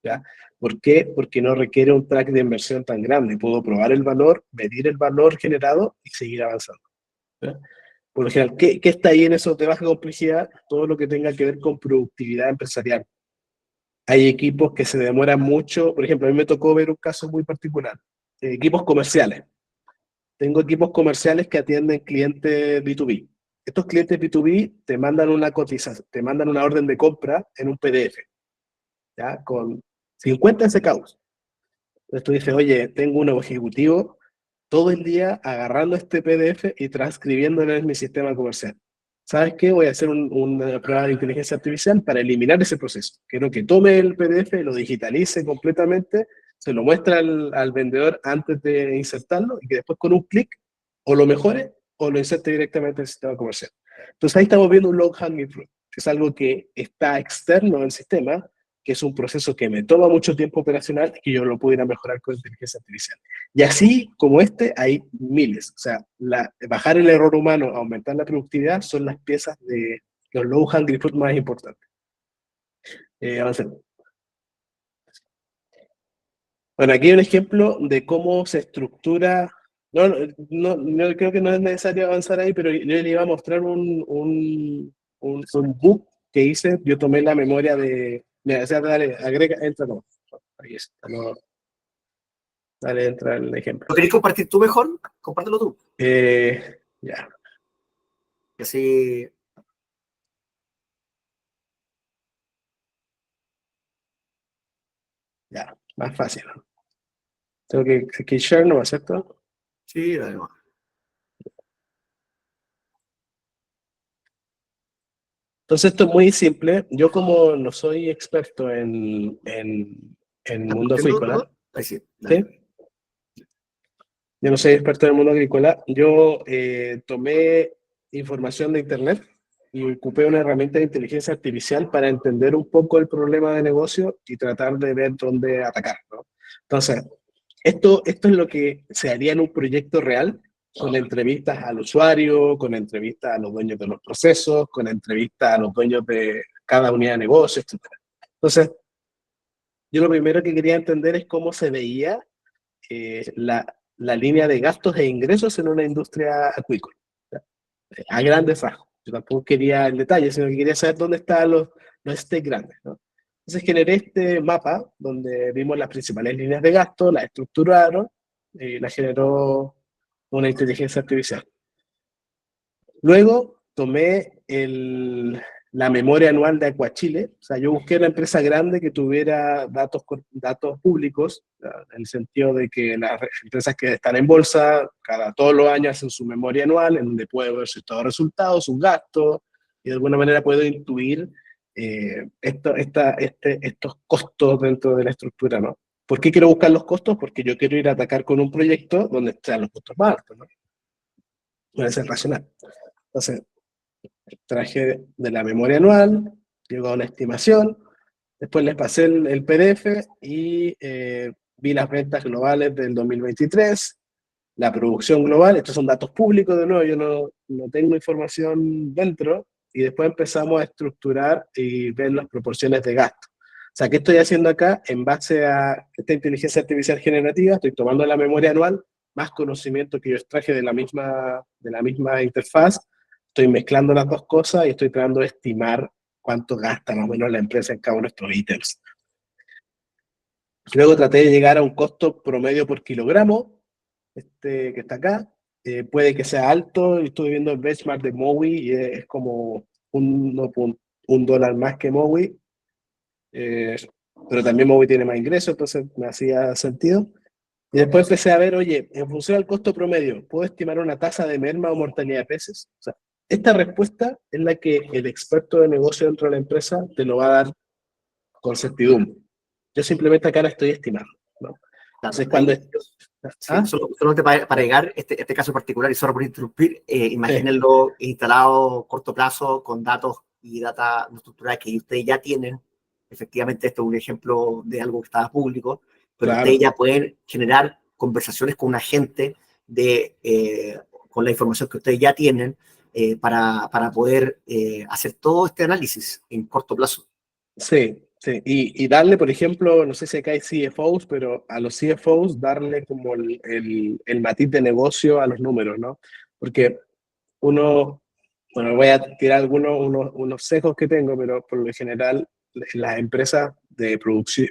¿Ya? ¿Por qué? Porque no requiere un track de inversión tan grande. Puedo probar el valor, medir el valor generado y seguir avanzando. ¿Ya? Por lo general, ¿qué está ahí en esos de baja complejidad? Todo lo que tenga que ver con productividad empresarial. Hay equipos que se demoran mucho. Por ejemplo, a mí me tocó ver un caso muy particular. Equipos comerciales. Tengo equipos comerciales que atienden clientes B2B. Estos clientes B2B te mandan una cotización, te mandan una orden de compra en un PDF, ¿ya? Con 50 SKUs. Entonces tú dices, oye, tengo un ejecutivo todo el día agarrando este PDF y transcribiéndolo en mi sistema comercial. ¿Sabes qué? Voy a hacer una prueba de inteligencia artificial para eliminar ese proceso. Quiero que tome el PDF, lo digitalice completamente, se lo muestra al vendedor antes de insertarlo y que después con un clic o lo mejore o lo inserte directamente en el sistema comercial. Entonces ahí estamos viendo un low hanging fruit, que es algo que está externo al sistema, que es un proceso que me toma mucho tiempo operacional y que yo lo pudiera mejorar con inteligencia artificial. Y así como hay miles. O sea, bajar el error humano, aumentar la productividad, son las piezas de los low hanging fruit más importantes. Avancemos. Bueno, aquí hay un ejemplo de cómo se estructura. No, creo que no es necesario avanzar ahí, pero yo le iba a mostrar un book que hice. Yo tomé la memoria de. Mira, o sea, dale, agrega, entra, no. Ahí está, no. Dale, entra el ejemplo. ¿Lo querés compartir tú mejor? Compártelo tú. Ya. Y así. Ya, más fácil. Tengo que share, ¿no? ¿Cierto? Sí, además. Entonces esto es muy simple. Yo como no soy experto en mundo acuícola, Ahí sí, ¿sí? Yo no soy experto en el mundo agrícola. Yo tomé información de internet y ocupé una herramienta de inteligencia artificial para entender un poco el problema de negocio y tratar de ver dónde atacar, ¿no? Entonces, esto es lo que se haría en un proyecto real, con entrevistas al usuario, con entrevistas a los dueños de los procesos, con entrevistas a los dueños de cada unidad de negocio, etc. Entonces, yo lo primero que quería entender es cómo se veía la línea de gastos e ingresos en una industria acuícola, a grandes rasgos. Yo tampoco quería el detalle, sino que quería saber dónde están los stakes grandes, ¿no? Entonces generé este mapa donde vimos las principales líneas de gasto, las estructuraron y las generó una inteligencia artificial. Luego tomé la memoria anual de Aquachile, o sea, yo busqué una empresa grande que tuviera datos públicos, en el sentido de que las empresas que están en bolsa, todos los años hacen su memoria anual, en donde puedo ver su estado de resultados, sus gastos, y de alguna manera puedo intuir estos costos dentro de la estructura, ¿no? ¿Por qué quiero buscar los costos? Porque yo quiero ir a atacar con un proyecto donde están los costos más altos, ¿no? Puede ser racional. Entonces, traje de la memoria anual, llegó a una estimación, después les pasé el PDF y vi las ventas globales del 2023, la producción global, estos son datos públicos de nuevo, yo no tengo información dentro, y después empezamos a estructurar y ver las proporciones de gasto. O sea, ¿qué estoy haciendo acá? En base a esta inteligencia artificial generativa, estoy tomando la memoria anual, más conocimiento que yo extraje de la misma interfaz, estoy mezclando las dos cosas y estoy tratando de estimar cuánto gasta más o menos la empresa en cada uno de estos ítems. Luego traté de llegar a un costo promedio por kilogramo, que está acá. Puede que sea alto, estuve viendo el benchmark de Mowi y es como $1 más que Mowi, pero también Mowi tiene más ingresos, entonces me hacía sentido. Y después empecé a ver, oye, en función del costo promedio, ¿puedo estimar una tasa de merma o mortalidad de peces? O sea, esta respuesta es la que el experto de negocio dentro de la empresa te lo va a dar con certidumbre. Yo simplemente acá la estoy estimando, ¿no? Claro, Entonces, cuando... sí, solamente para llegar este caso particular, y solo por interrumpir, imagínenlo instalado a corto plazo con datos y data no estructurada que ustedes ya tienen. Efectivamente, esto es un ejemplo de algo que estaba público, pero Claro. ustedes ya pueden generar conversaciones con un agente con la información que ustedes ya tienen para poder hacer todo este análisis en corto plazo. Sí, sí. Y darle, por ejemplo, no sé si acá hay CFOs, pero a los CFOs darle como el matiz de negocio a los números, ¿no? Porque bueno, voy a tirar unos sesgos que tengo, pero por lo general, las empresas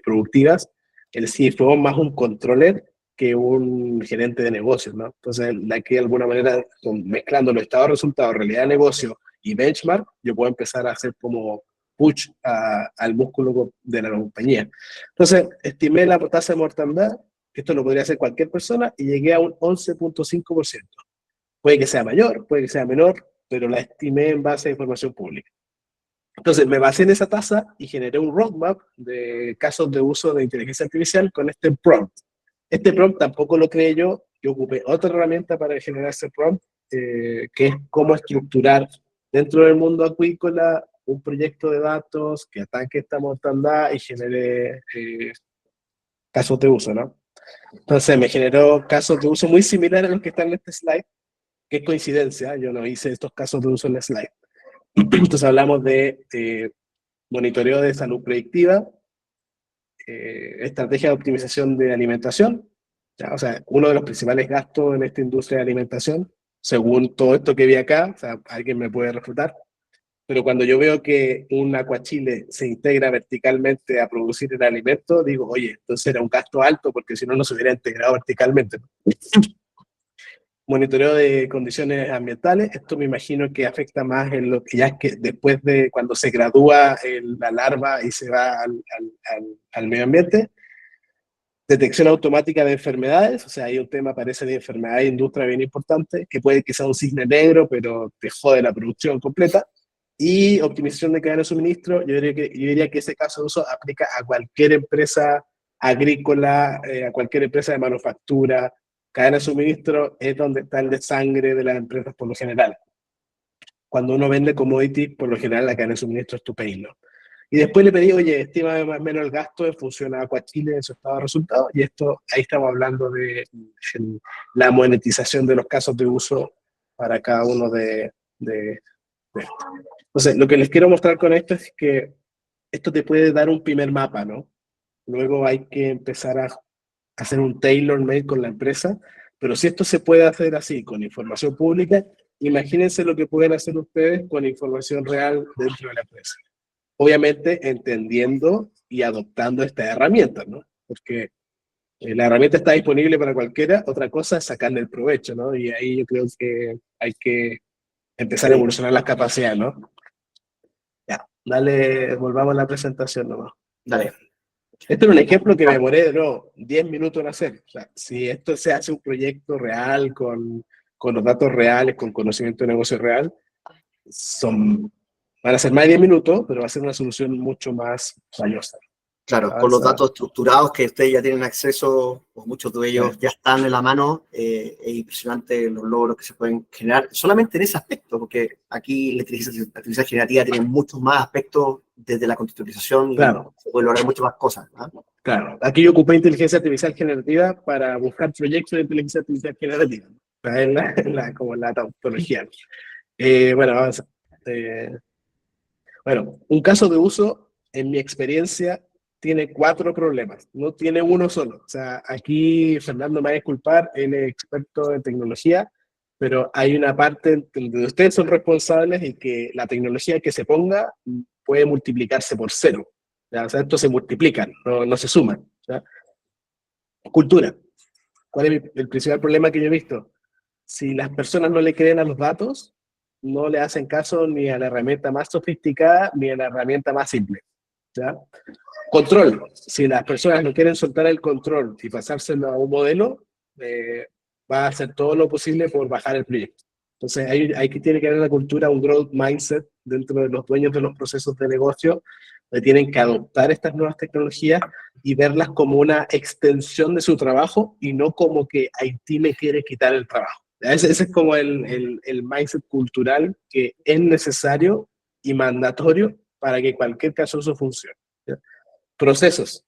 productivas, el CFO es más un controller que un gerente de negocios, ¿no? Entonces, de aquí de alguna manera, mezclando los estados de resultados, realidad de negocio y benchmark, yo puedo empezar a hacer como push al músculo de la compañía. Entonces, estimé la tasa de mortandad, que esto lo podría hacer cualquier persona, y llegué a un 11.5%. Puede que sea mayor, puede que sea menor, pero la estimé en base a información pública. Entonces, me basé en esa tasa y generé un roadmap de casos de uso de inteligencia artificial con este prompt. Este prompt tampoco lo creé yo ocupé otra herramienta para generar ese prompt, que es cómo estructurar dentro del mundo acuícola un proyecto de datos que ataque esta mortandad y genere casos de uso, ¿no? Entonces, me generó casos de uso muy similares a los que están en este slide. Qué coincidencia, yo no hice estos casos de uso en la slide. Entonces hablamos de monitoreo de salud predictiva, estrategia de optimización de alimentación, ¿ya? O sea, uno de los principales gastos en esta industria de alimentación, según todo esto que vi acá, o sea, alguien me puede refutar, pero cuando yo veo que un acuachile se integra verticalmente a producir el alimento, digo, oye, entonces era un gasto alto porque si no, no se hubiera integrado verticalmente. Monitoreo de condiciones ambientales, esto me imagino que afecta más en lo que ya es que después de cuando se gradúa la larva y se va al medio ambiente. Detección automática de enfermedades, o sea, hay un tema, parece, de enfermedad de industria bien importante, que puede que sea un cisne negro, pero te jode la producción completa. Y optimización de cadena de suministro, yo diría que ese caso de uso aplica a cualquier empresa agrícola, a cualquier empresa de manufactura. Cadena de suministro es donde está el desangre de las empresas por lo general. Cuando uno vende commodities, por lo general la cadena de suministro es tu payload. Y después le pedí, oye, estima más o menos el gasto en función a Aquachile en su estado de resultados, y esto, ahí estamos hablando de la monetización de los casos de uso para cada uno de esto. Entonces, lo que les quiero mostrar con esto es que esto te puede dar un primer mapa, ¿no? Luego hay que empezar a hacer un tailor-made con la empresa, Pero si esto se puede hacer así, con información pública, imagínense lo que pueden hacer ustedes con información real dentro de la empresa. Obviamente entendiendo y adoptando estas herramientas, ¿no? Porque la herramienta está disponible para cualquiera, otra cosa es sacarle el provecho, ¿no? Y ahí yo creo que hay que empezar a Sí, evolucionar las capacidades, ¿no? Ya, dale, volvamos a la presentación nomás. dale. Este es un ejemplo que me demoré de nuevo 10 minutos en hacer. O sea, si esto se hace un proyecto real, con los datos reales, con conocimiento de negocio real, van a ser más de 10 minutos, pero va a ser una solución mucho más valiosa. Claro, con los Avanzada. datos estructurados que ustedes ya tienen acceso, o muchos de ellos ya están en la mano, es impresionante los logros que se pueden generar solamente en ese aspecto, porque aquí la inteligencia artificial generativa tiene muchos más aspectos desde la contextualización y Claro, se pueden lograr muchas más cosas, ¿no? claro. Aquí yo ocupé inteligencia artificial generativa para buscar proyectos de inteligencia artificial generativa. O sea, como la tautología. Bueno, avanza. Bueno, un caso de uso, en mi experiencia, tiene 4 problemas, no tiene uno solo. O sea, aquí Fernando me va a disculpar, él es experto en tecnología, pero hay una parte donde ustedes son responsables y que la tecnología que se ponga puede multiplicarse por 0. ¿Ya? O sea, esto se multiplican, no se suman. ¿Ya? Cultura. ¿Cuál es el principal problema que yo he visto? Si las personas no le creen a los datos, no le hacen caso ni a la herramienta más sofisticada ni a la herramienta más simple. ¿Ya? Control. Si las personas no quieren soltar el control y pasárselo a un modelo, va a hacer todo lo posible por bajar el proyecto. Entonces, tiene que haber una cultura, un growth mindset dentro de los dueños de los procesos de negocio, que tienen que adoptar estas nuevas tecnologías y verlas como una extensión de su trabajo y no como que Haití me quiere quitar el trabajo. Ese es como el mindset cultural que es necesario y mandatorio para que cualquier caso eso funcione. ¿Ya? Procesos.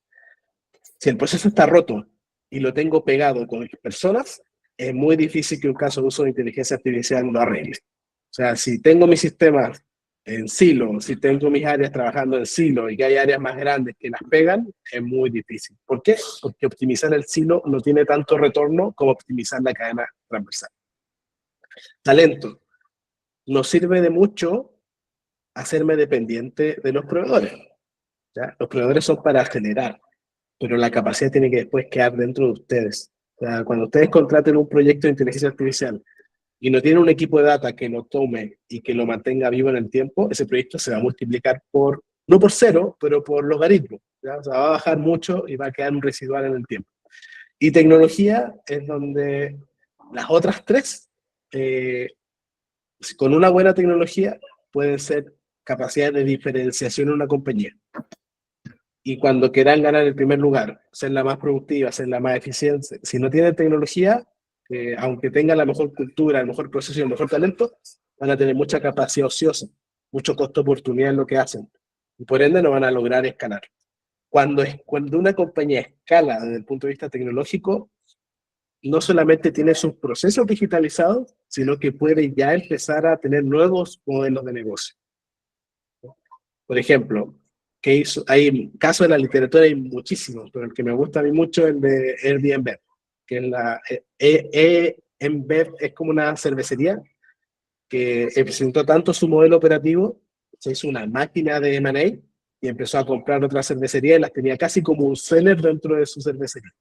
Si el proceso está roto y lo tengo pegado con personas, es muy difícil que un caso de uso de inteligencia artificial lo arregle. O sea, si tengo mis sistemas en silo, si tengo mis áreas trabajando en silo y que hay áreas más grandes que las pegan, es muy difícil. ¿Por qué? Porque optimizar el silo no tiene tanto retorno como optimizar la cadena transversal. Talento. No sirve de mucho hacerme dependiente de los proveedores. ¿Ya? Los proveedores son para generar, pero la capacidad tiene que después quedar dentro de ustedes. O sea, cuando ustedes contraten un proyecto de inteligencia artificial y no tienen un equipo de data que lo tome y que lo mantenga vivo en el tiempo, ese proyecto se va a multiplicar no por 0, pero por logaritmo. ¿Ya? O sea, va a bajar mucho y va a quedar un residual en el tiempo. Y tecnología es donde las otras 3, con una buena tecnología, pueden ser capacidades de diferenciación en una compañía. Y cuando quieran ganar el primer lugar, ser la más productiva, ser la más eficiente, si no tienen tecnología, aunque tengan la mejor cultura, el mejor proceso y el mejor talento, van a tener mucha capacidad ociosa, mucho costo de oportunidad en lo que hacen. Y por ende no van a lograr escalar. Cuando una compañía escala desde el punto de vista tecnológico, no solamente tiene sus procesos digitalizados, sino que puede ya empezar a tener nuevos modelos de negocio. Por ejemplo, hay casos en la literatura, hay muchísimos, pero el que me gusta a mí mucho es el de Airbnb, que es Airbnb es como una cervecería que presentó tanto su modelo operativo, se hizo una máquina de M&A y empezó a comprar otras cervecerías y las tenía casi como un seller dentro de su cervecería.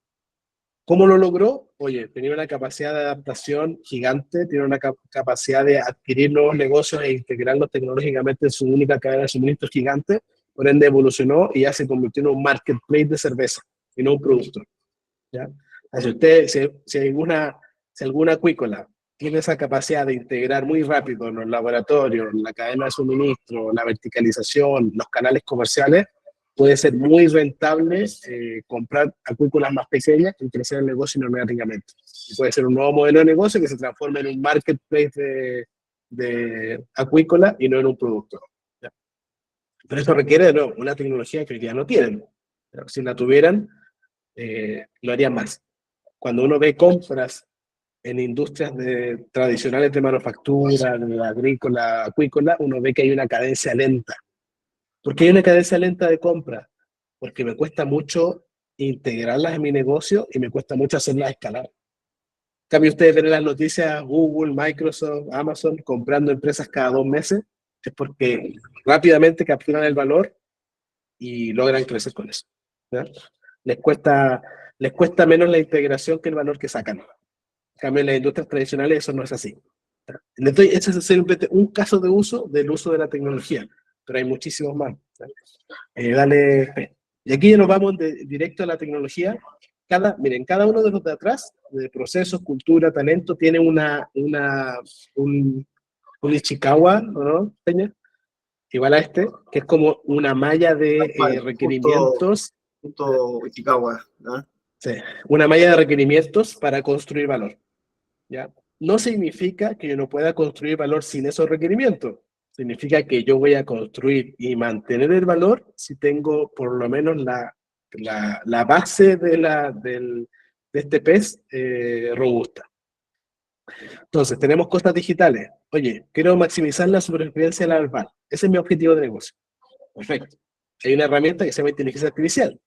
¿Cómo lo logró? Oye, tenía una capacidad de adaptación gigante, tiene una capacidad de adquirir nuevos negocios e integrarlos tecnológicamente en su única cadena de suministro gigante, por ende evolucionó y ya se convirtió en un marketplace de cerveza y no un productor. ¿Ya? Si alguna acuícola tiene esa capacidad de integrar muy rápido en los laboratorios, la cadena de suministro, la verticalización, los canales comerciales, puede ser muy rentable comprar acuícolas más pequeñas y crecer el negocio inorgánicamente. Y puede ser un nuevo modelo de negocio que se transforme en un marketplace de acuícola y no en un producto. ¿Ya? Pero eso requiere de nuevo una tecnología que hoy día no tienen. Pero si la tuvieran, lo harían más. Cuando uno ve compras en industrias tradicionales de manufactura, de agrícola, acuícola, uno ve que hay una cadencia lenta. ¿Por qué hay una cadencia lenta de compra? Porque me cuesta mucho integrarlas en mi negocio y me cuesta mucho hacerlas escalar. cambio, ustedes ven en las noticias Google, Microsoft, Amazon comprando empresas cada 2 meses, es porque rápidamente capturan el valor y logran crecer con eso. ¿Ya? Les cuesta, les cuesta menos la integración que el valor que sacan. En cambio, en las industrias tradicionales eso no es así. Les doy, ese es simplemente un caso de uso del uso de la tecnología, pero hay muchísimos más. Dale. Y aquí ya nos vamos directo a la tecnología. Miren, cada uno de los de atrás, de procesos, cultura, talento, tiene un Ichikawa, ¿no, Peña? Igual a este, que es como una malla de requerimientos. Punto Ichikawa, ¿no? Sí, una malla de requerimientos para construir valor. ¿Ya? No significa que yo no pueda construir valor sin esos requerimientos. Significa que yo voy a construir y mantener el valor si tengo por lo menos la base de este pez robusta. Entonces, tenemos costas digitales. Oye, quiero maximizar la supervivencia larval. Ese es mi objetivo de negocio. Perfecto. Hay una herramienta que se llama inteligencia artificial,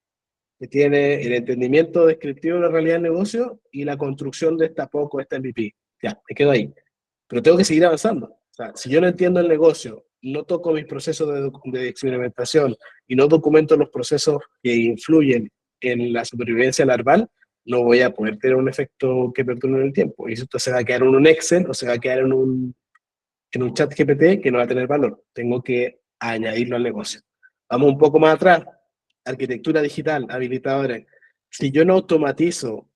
que tiene el entendimiento descriptivo de la realidad del negocio y la construcción de esta POC o esta MVP. Ya, me quedo ahí. Pero tengo que seguir avanzando. O sea, si yo no entiendo el negocio, no toco mis procesos de experimentación y no documento los procesos que influyen en la supervivencia larval, no voy a poder tener un efecto que perdure en el tiempo. Y esto se va a quedar en un Excel o se va a quedar en un chat GPT que no va a tener valor. Tengo que añadirlo al negocio. Vamos un poco más atrás. Arquitectura digital, habilitadores. Si yo no automatizo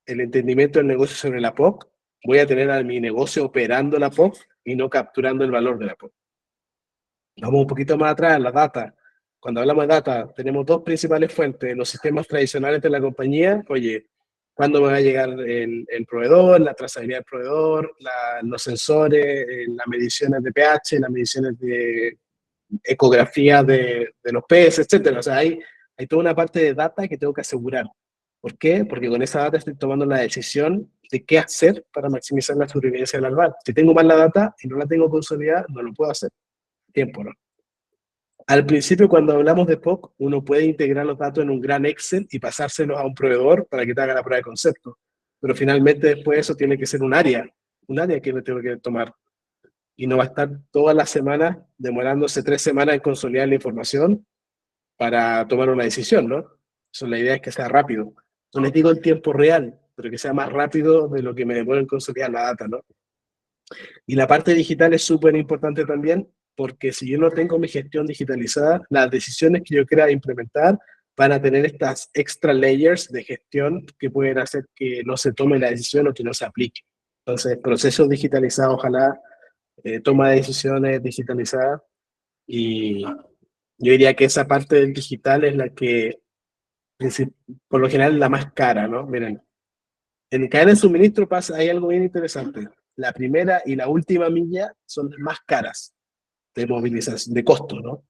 el entendimiento del negocio sobre la POC, voy a tener a mi negocio operando la POC y no capturando el valor de la POC. Vamos un poquito más atrás, la data. Cuando hablamos de data, tenemos dos principales fuentes, los sistemas tradicionales de la compañía. Oye, ¿cuándo me va a llegar el proveedor, la trazabilidad del proveedor, los sensores, las mediciones de pH, las mediciones de ecografía de los peces, etcétera? O sea, hay toda una parte de data que tengo que asegurar. ¿Por qué? Porque con esa data estoy tomando la decisión de qué hacer para maximizar la supervivencia larval. Si tengo mal la data y no la tengo consolidada, no lo puedo hacer. Tiempo, ¿no? Al principio, cuando hablamos de POC, uno puede integrar los datos en un gran Excel y pasárselos a un proveedor para que te haga la prueba de concepto. Pero finalmente después eso tiene que ser un área que me tengo que tomar. Y no va a estar todas las semanas demorándose 3 semanas en consolidar la información para tomar una decisión, ¿no? Eso, la idea es que sea rápido. No les digo en tiempo real, pero que sea más rápido de lo que me demora en consolidar la data, ¿no? Y la parte digital es súper importante también, porque si yo no tengo mi gestión digitalizada, las decisiones que yo quiera implementar van a tener estas extra layers de gestión que pueden hacer que no se tome la decisión o que no se aplique. Entonces, procesos digitalizados, ojalá, toma de decisiones digitalizadas, y yo diría que esa parte del digital es la que, por lo general, es la más cara, ¿no? Miren, en cadena de suministro hay algo bien interesante. La primera y la última milla son las más caras de movilización, de costo, ¿no?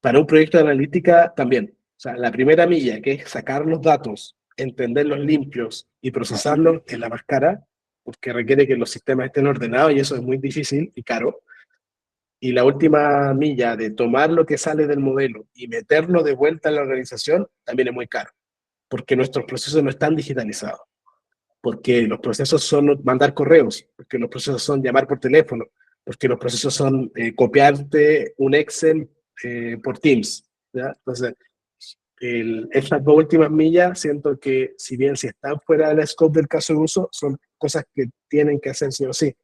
Para un proyecto de analítica también. O sea, la primera milla, que es sacar los datos, entenderlos limpios y procesarlos, es la más cara, porque requiere que los sistemas estén ordenados y eso es muy difícil y caro. Y la última milla de tomar lo que sale del modelo y meterlo de vuelta en la organización también es muy caro, porque nuestros procesos no están digitalizados, porque los procesos son mandar correos, porque los procesos son llamar por teléfono, porque los procesos son copiarte un Excel por Teams. ¿Ya? Entonces, estas dos últimas millas, siento que si bien si están fuera del scope del caso de uso, son cosas que tienen que hacer sí o sí.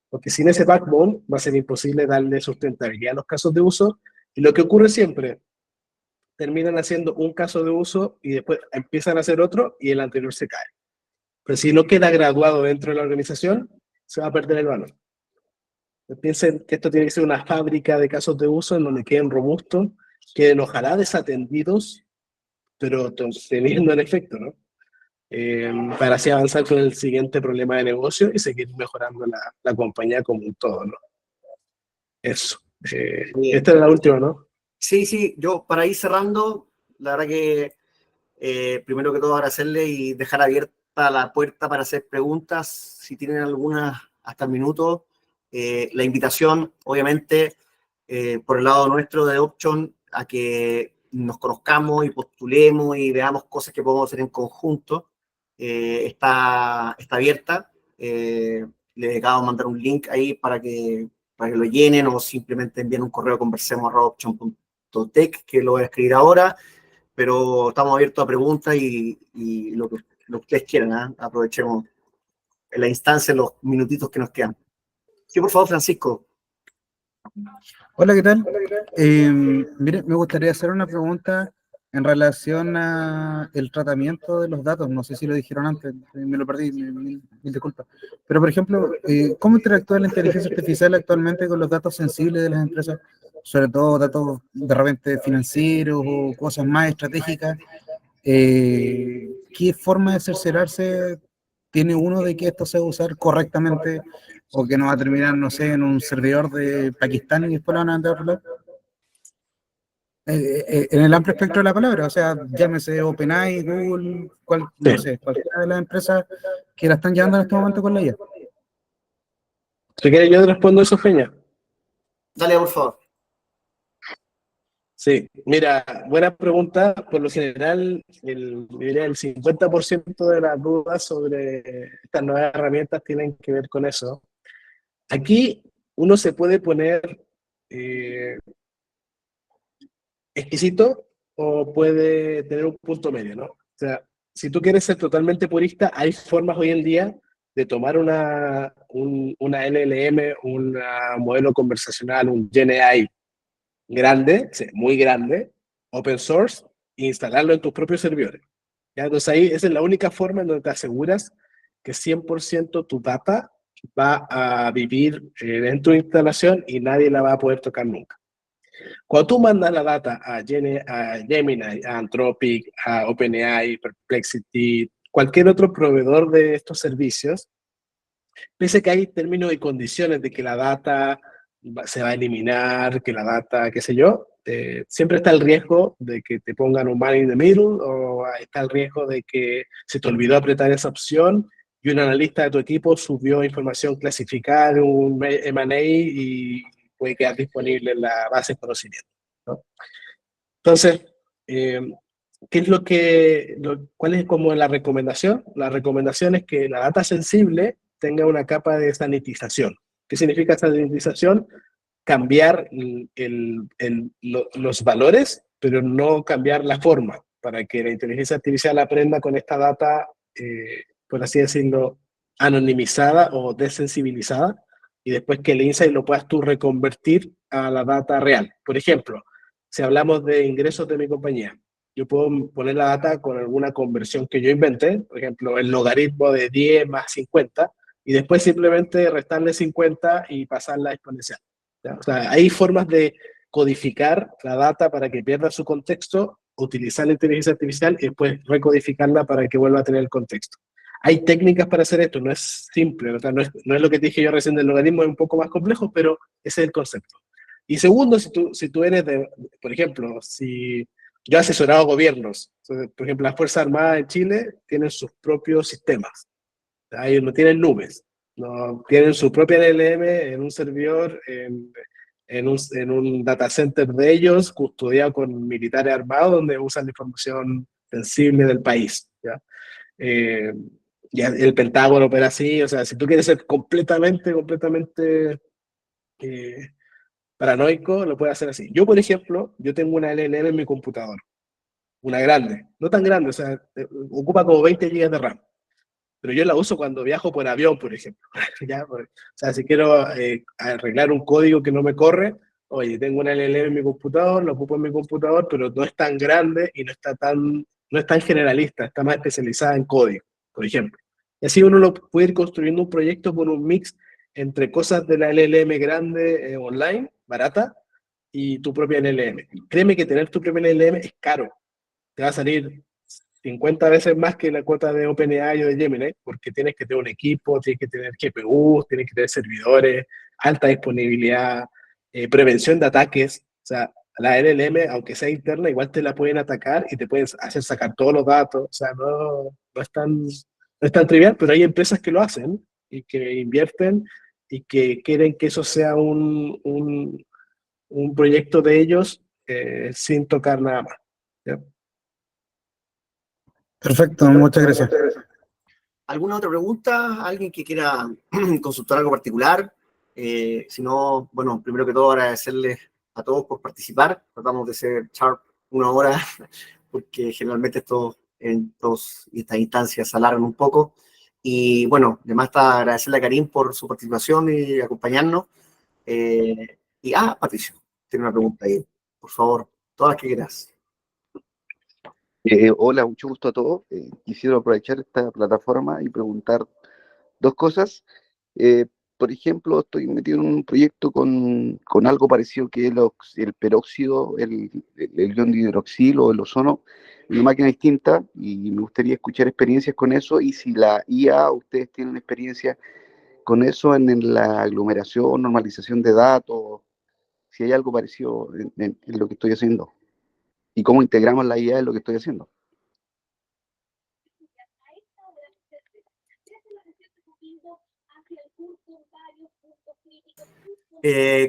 Porque sin ese backbone va a ser imposible darle sustentabilidad a los casos de uso. Y lo que ocurre siempre, terminan haciendo un caso de uso y después empiezan a hacer otro y el anterior se cae. Pero si no queda graduado dentro de la organización, se va a perder el valor. Piensen que esto tiene que ser una fábrica de casos de uso en donde queden robustos, queden ojalá desatendidos, pero teniendo el efecto, ¿no? Para así avanzar con el siguiente problema de negocio y seguir mejorando la compañía como un todo, ¿no? Eso. Esta era la última, ¿no? Sí, sí, yo para ir cerrando, la verdad que primero que todo agradecerle y dejar abierta la puerta para hacer preguntas, si tienen algunas hasta el minuto. La invitación, obviamente, por el lado nuestro de Option, a que nos conozcamos y postulemos y veamos cosas que podemos hacer en conjunto. está abierta. Les acabo de mandar un link ahí para que lo llenen o simplemente envíen un correo a conversemos@option.tech, que lo voy a escribir ahora, pero estamos abiertos a preguntas y lo que ustedes quieran, ¿eh? Aprovechemos la instancia, los minutitos que nos quedan. Sí, por favor, Francisco. Hola, ¿qué tal? Mire, me gustaría hacer una pregunta en relación a el tratamiento de los datos. No sé si lo dijeron antes, me lo perdí, mil disculpas. Pero, por ejemplo, ¿cómo interactúa la inteligencia artificial actualmente con los datos sensibles de las empresas? Sobre todo datos de repente financieros o cosas más estratégicas. ¿Qué forma de cerciorarse tiene uno de que esto se va a usar correctamente o que no va a terminar, no sé, en un servidor de Pakistán y después lo van a mandar a otro lado? En el amplio espectro de la palabra, o sea, llámese OpenAI, Google, no sé, cualquiera de las empresas que la están llevando en este momento con la IA. Si quieres, yo te respondo eso, Feña. Dale, por favor. Sí, mira, buena pregunta. Por lo general, diría el 50% de las dudas sobre estas nuevas herramientas tienen que ver con eso. Aquí uno se puede poner exquisito o puede tener un punto medio, ¿no? O sea, si tú quieres ser totalmente purista, hay formas hoy en día de tomar una LLM, un modelo conversacional, un GenAI grande, sí, muy grande, open source, e instalarlo en tus propios servidores. ¿Ya? Entonces ahí esa es la única forma en donde te aseguras que 100% tu data va a vivir en tu instalación y nadie la va a poder tocar nunca. Cuando tú mandas la data a Gemini, a Anthropic, a OpenAI, Perplexity, cualquier otro proveedor de estos servicios, pese que hay términos y condiciones de que la data se va a eliminar, que la data, qué sé yo, siempre está el riesgo de que te pongan un man in the middle o está el riesgo de que se te olvidó apretar esa opción y un analista de tu equipo subió información clasificada de un M&A y puede quedar disponible en la base de conocimiento, ¿no? Entonces, ¿qué es cuál es como la recomendación? La recomendación es que la data sensible tenga una capa de sanitización. ¿Qué significa sanitización? Cambiar los valores, pero no cambiar la forma, para que la inteligencia artificial aprenda con esta data, por así decirlo, anonimizada o desensibilizada, y después que el insight lo puedas tú reconvertir a la data real. Por ejemplo, si hablamos de ingresos de mi compañía, yo puedo poner la data con alguna conversión que yo inventé, por ejemplo, el logaritmo de 10 más 50, y después simplemente restarle 50 y pasarla a exponencial. ¿Ya? O sea, hay formas de codificar la data para que pierda su contexto, utilizar la inteligencia artificial y después recodificarla para que vuelva a tener el contexto. Hay técnicas para hacer esto, no es simple, o sea, no es lo que te dije yo recién del logaritmo, es un poco más complejo, pero ese es el concepto. Y segundo, si tú eres por ejemplo, si yo he asesorado gobiernos, por ejemplo, las Fuerzas Armadas en Chile tienen sus propios sistemas, ellos no tienen nubes, no tienen su propia LLM en un servidor, en un data center de ellos, custodiado con militares armados, donde usan la información sensible del país, ¿ya? Ya el Pentágono opera así, o sea, si tú quieres ser completamente paranoico, lo puedes hacer así. Yo, por ejemplo, yo tengo una LLM en mi computador, una grande, no tan grande, o sea, ocupa como 20 GB de RAM, pero yo la uso cuando viajo por avión, por ejemplo. ¿Ya? O sea, si quiero arreglar un código que no me corre, oye, tengo una LLM en mi computador, lo ocupo en mi computador, pero no es tan grande y no es tan generalista, está más especializada en código, por ejemplo. Y así uno lo puede ir construyendo un proyecto con un mix entre cosas de la LLM grande online, barata, y tu propia LLM. Créeme que tener tu propia LLM es caro. Te va a salir 50 veces más que la cuota de OpenAI o de Gemini, porque tienes que tener un equipo, tienes que tener GPU, tienes que tener servidores, alta disponibilidad, prevención de ataques. O sea, la LLM, aunque sea interna, igual te la pueden atacar y te pueden hacer sacar todos los datos. O sea, no es tan trivial, pero hay empresas que lo hacen y que invierten y que quieren que eso sea un proyecto de ellos sin tocar nada más. ¿Ya? Perfecto, muchas gracias. ¿Alguna otra pregunta? ¿Alguien que quiera consultar algo particular? Si no, bueno, primero que todo agradecerles a todos por participar. Tratamos de ser sharp 1 hora, porque generalmente estas instancias se alargan un poco. Y bueno, además está agradecerle a Karim por su participación y acompañarnos. Patricio, tiene una pregunta ahí. Por favor, todas las que quieras. Hola, mucho gusto a todos. Quisiera aprovechar esta plataforma y preguntar dos cosas. Por ejemplo, estoy metido en un proyecto con algo parecido que es el peróxido, el ion de hidroxilo o el ozono, en una máquina distinta, y me gustaría escuchar experiencias con eso, y si la IA, ustedes tienen experiencia con eso en la aglomeración, normalización de datos, si hay algo parecido en lo que estoy haciendo, y cómo integramos la IA en lo que estoy haciendo.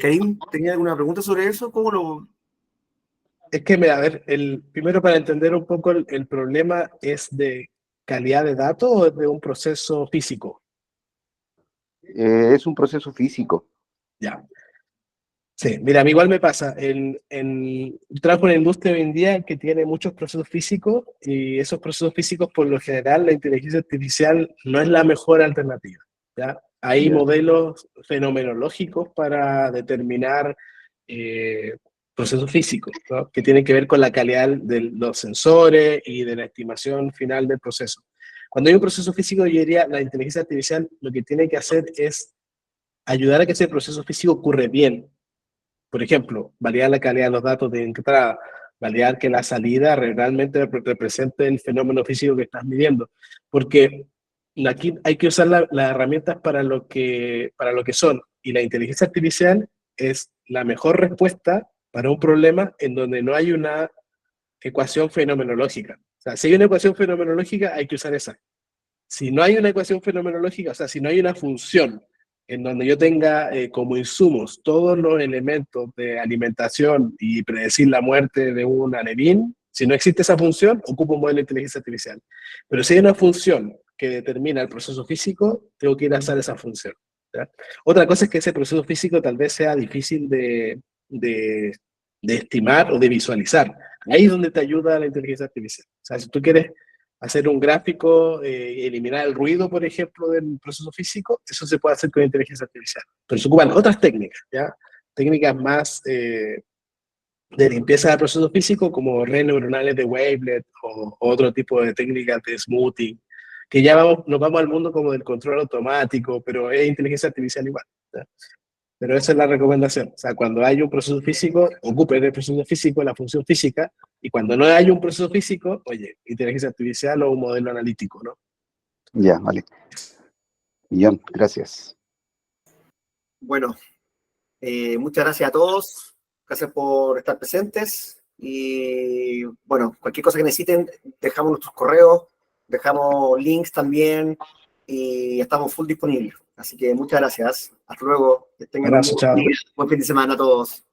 Karim, ¿tenía alguna pregunta sobre eso? ¿Cómo lo...? Es que, mira, a ver, primero para entender un poco el problema, ¿es de calidad de datos o es de un proceso físico? Es un proceso físico. Ya. Sí, mira, a mí igual me pasa. Yo trabajo en la industria hoy en día que tiene muchos procesos físicos, y esos procesos físicos, por lo general, la inteligencia artificial no es la mejor alternativa, ¿ya? Hay modelos fenomenológicos para determinar procesos físicos, ¿no? Que tienen que ver con la calidad de los sensores y de la estimación final del proceso. Cuando hay un proceso físico, yo diría, la inteligencia artificial lo que tiene que hacer es ayudar a que ese proceso físico ocurra bien. Por ejemplo, validar la calidad de los datos de entrada, validar que la salida realmente represente el fenómeno físico que estás midiendo. Porque aquí hay que usar las herramientas para lo que son. Y la inteligencia artificial es la mejor respuesta para un problema en donde no hay una ecuación fenomenológica. O sea, si hay una ecuación fenomenológica, hay que usar esa. Si no hay una ecuación fenomenológica, o sea, si no hay una función en donde yo tenga como insumos todos los elementos de alimentación y predecir la muerte de un alevín, si no existe esa función, ocupo un modelo de inteligencia artificial. Pero si hay una función que determina el proceso físico, tengo que ir a hacer esa función, ¿ya? Otra cosa es que ese proceso físico tal vez sea difícil de estimar o de visualizar. Ahí es donde te ayuda la inteligencia artificial. O sea, si tú quieres hacer un gráfico, eliminar el ruido, por ejemplo, del proceso físico, eso se puede hacer con inteligencia artificial. Pero se ocupan otras técnicas, ¿ya? Técnicas más de limpieza del proceso físico, como redes neuronales de wavelet o otro tipo de técnicas de smoothing, que ya nos vamos al mundo como del control automático, pero es inteligencia artificial igual, ¿ya? Pero esa es la recomendación. O sea, cuando hay un proceso físico, ocupe el proceso físico, la función física, y cuando no hay un proceso físico, oye, inteligencia artificial o un modelo analítico, ¿no? Ya, vale. Millón, gracias. Bueno, muchas gracias a todos. Gracias por estar presentes. Y bueno, cualquier cosa que necesiten, dejamos nuestros correos, dejamos links también y estamos full disponibles. Así que muchas gracias. Hasta luego. Que tengan Abrazo, chao. buen fin de semana a todos.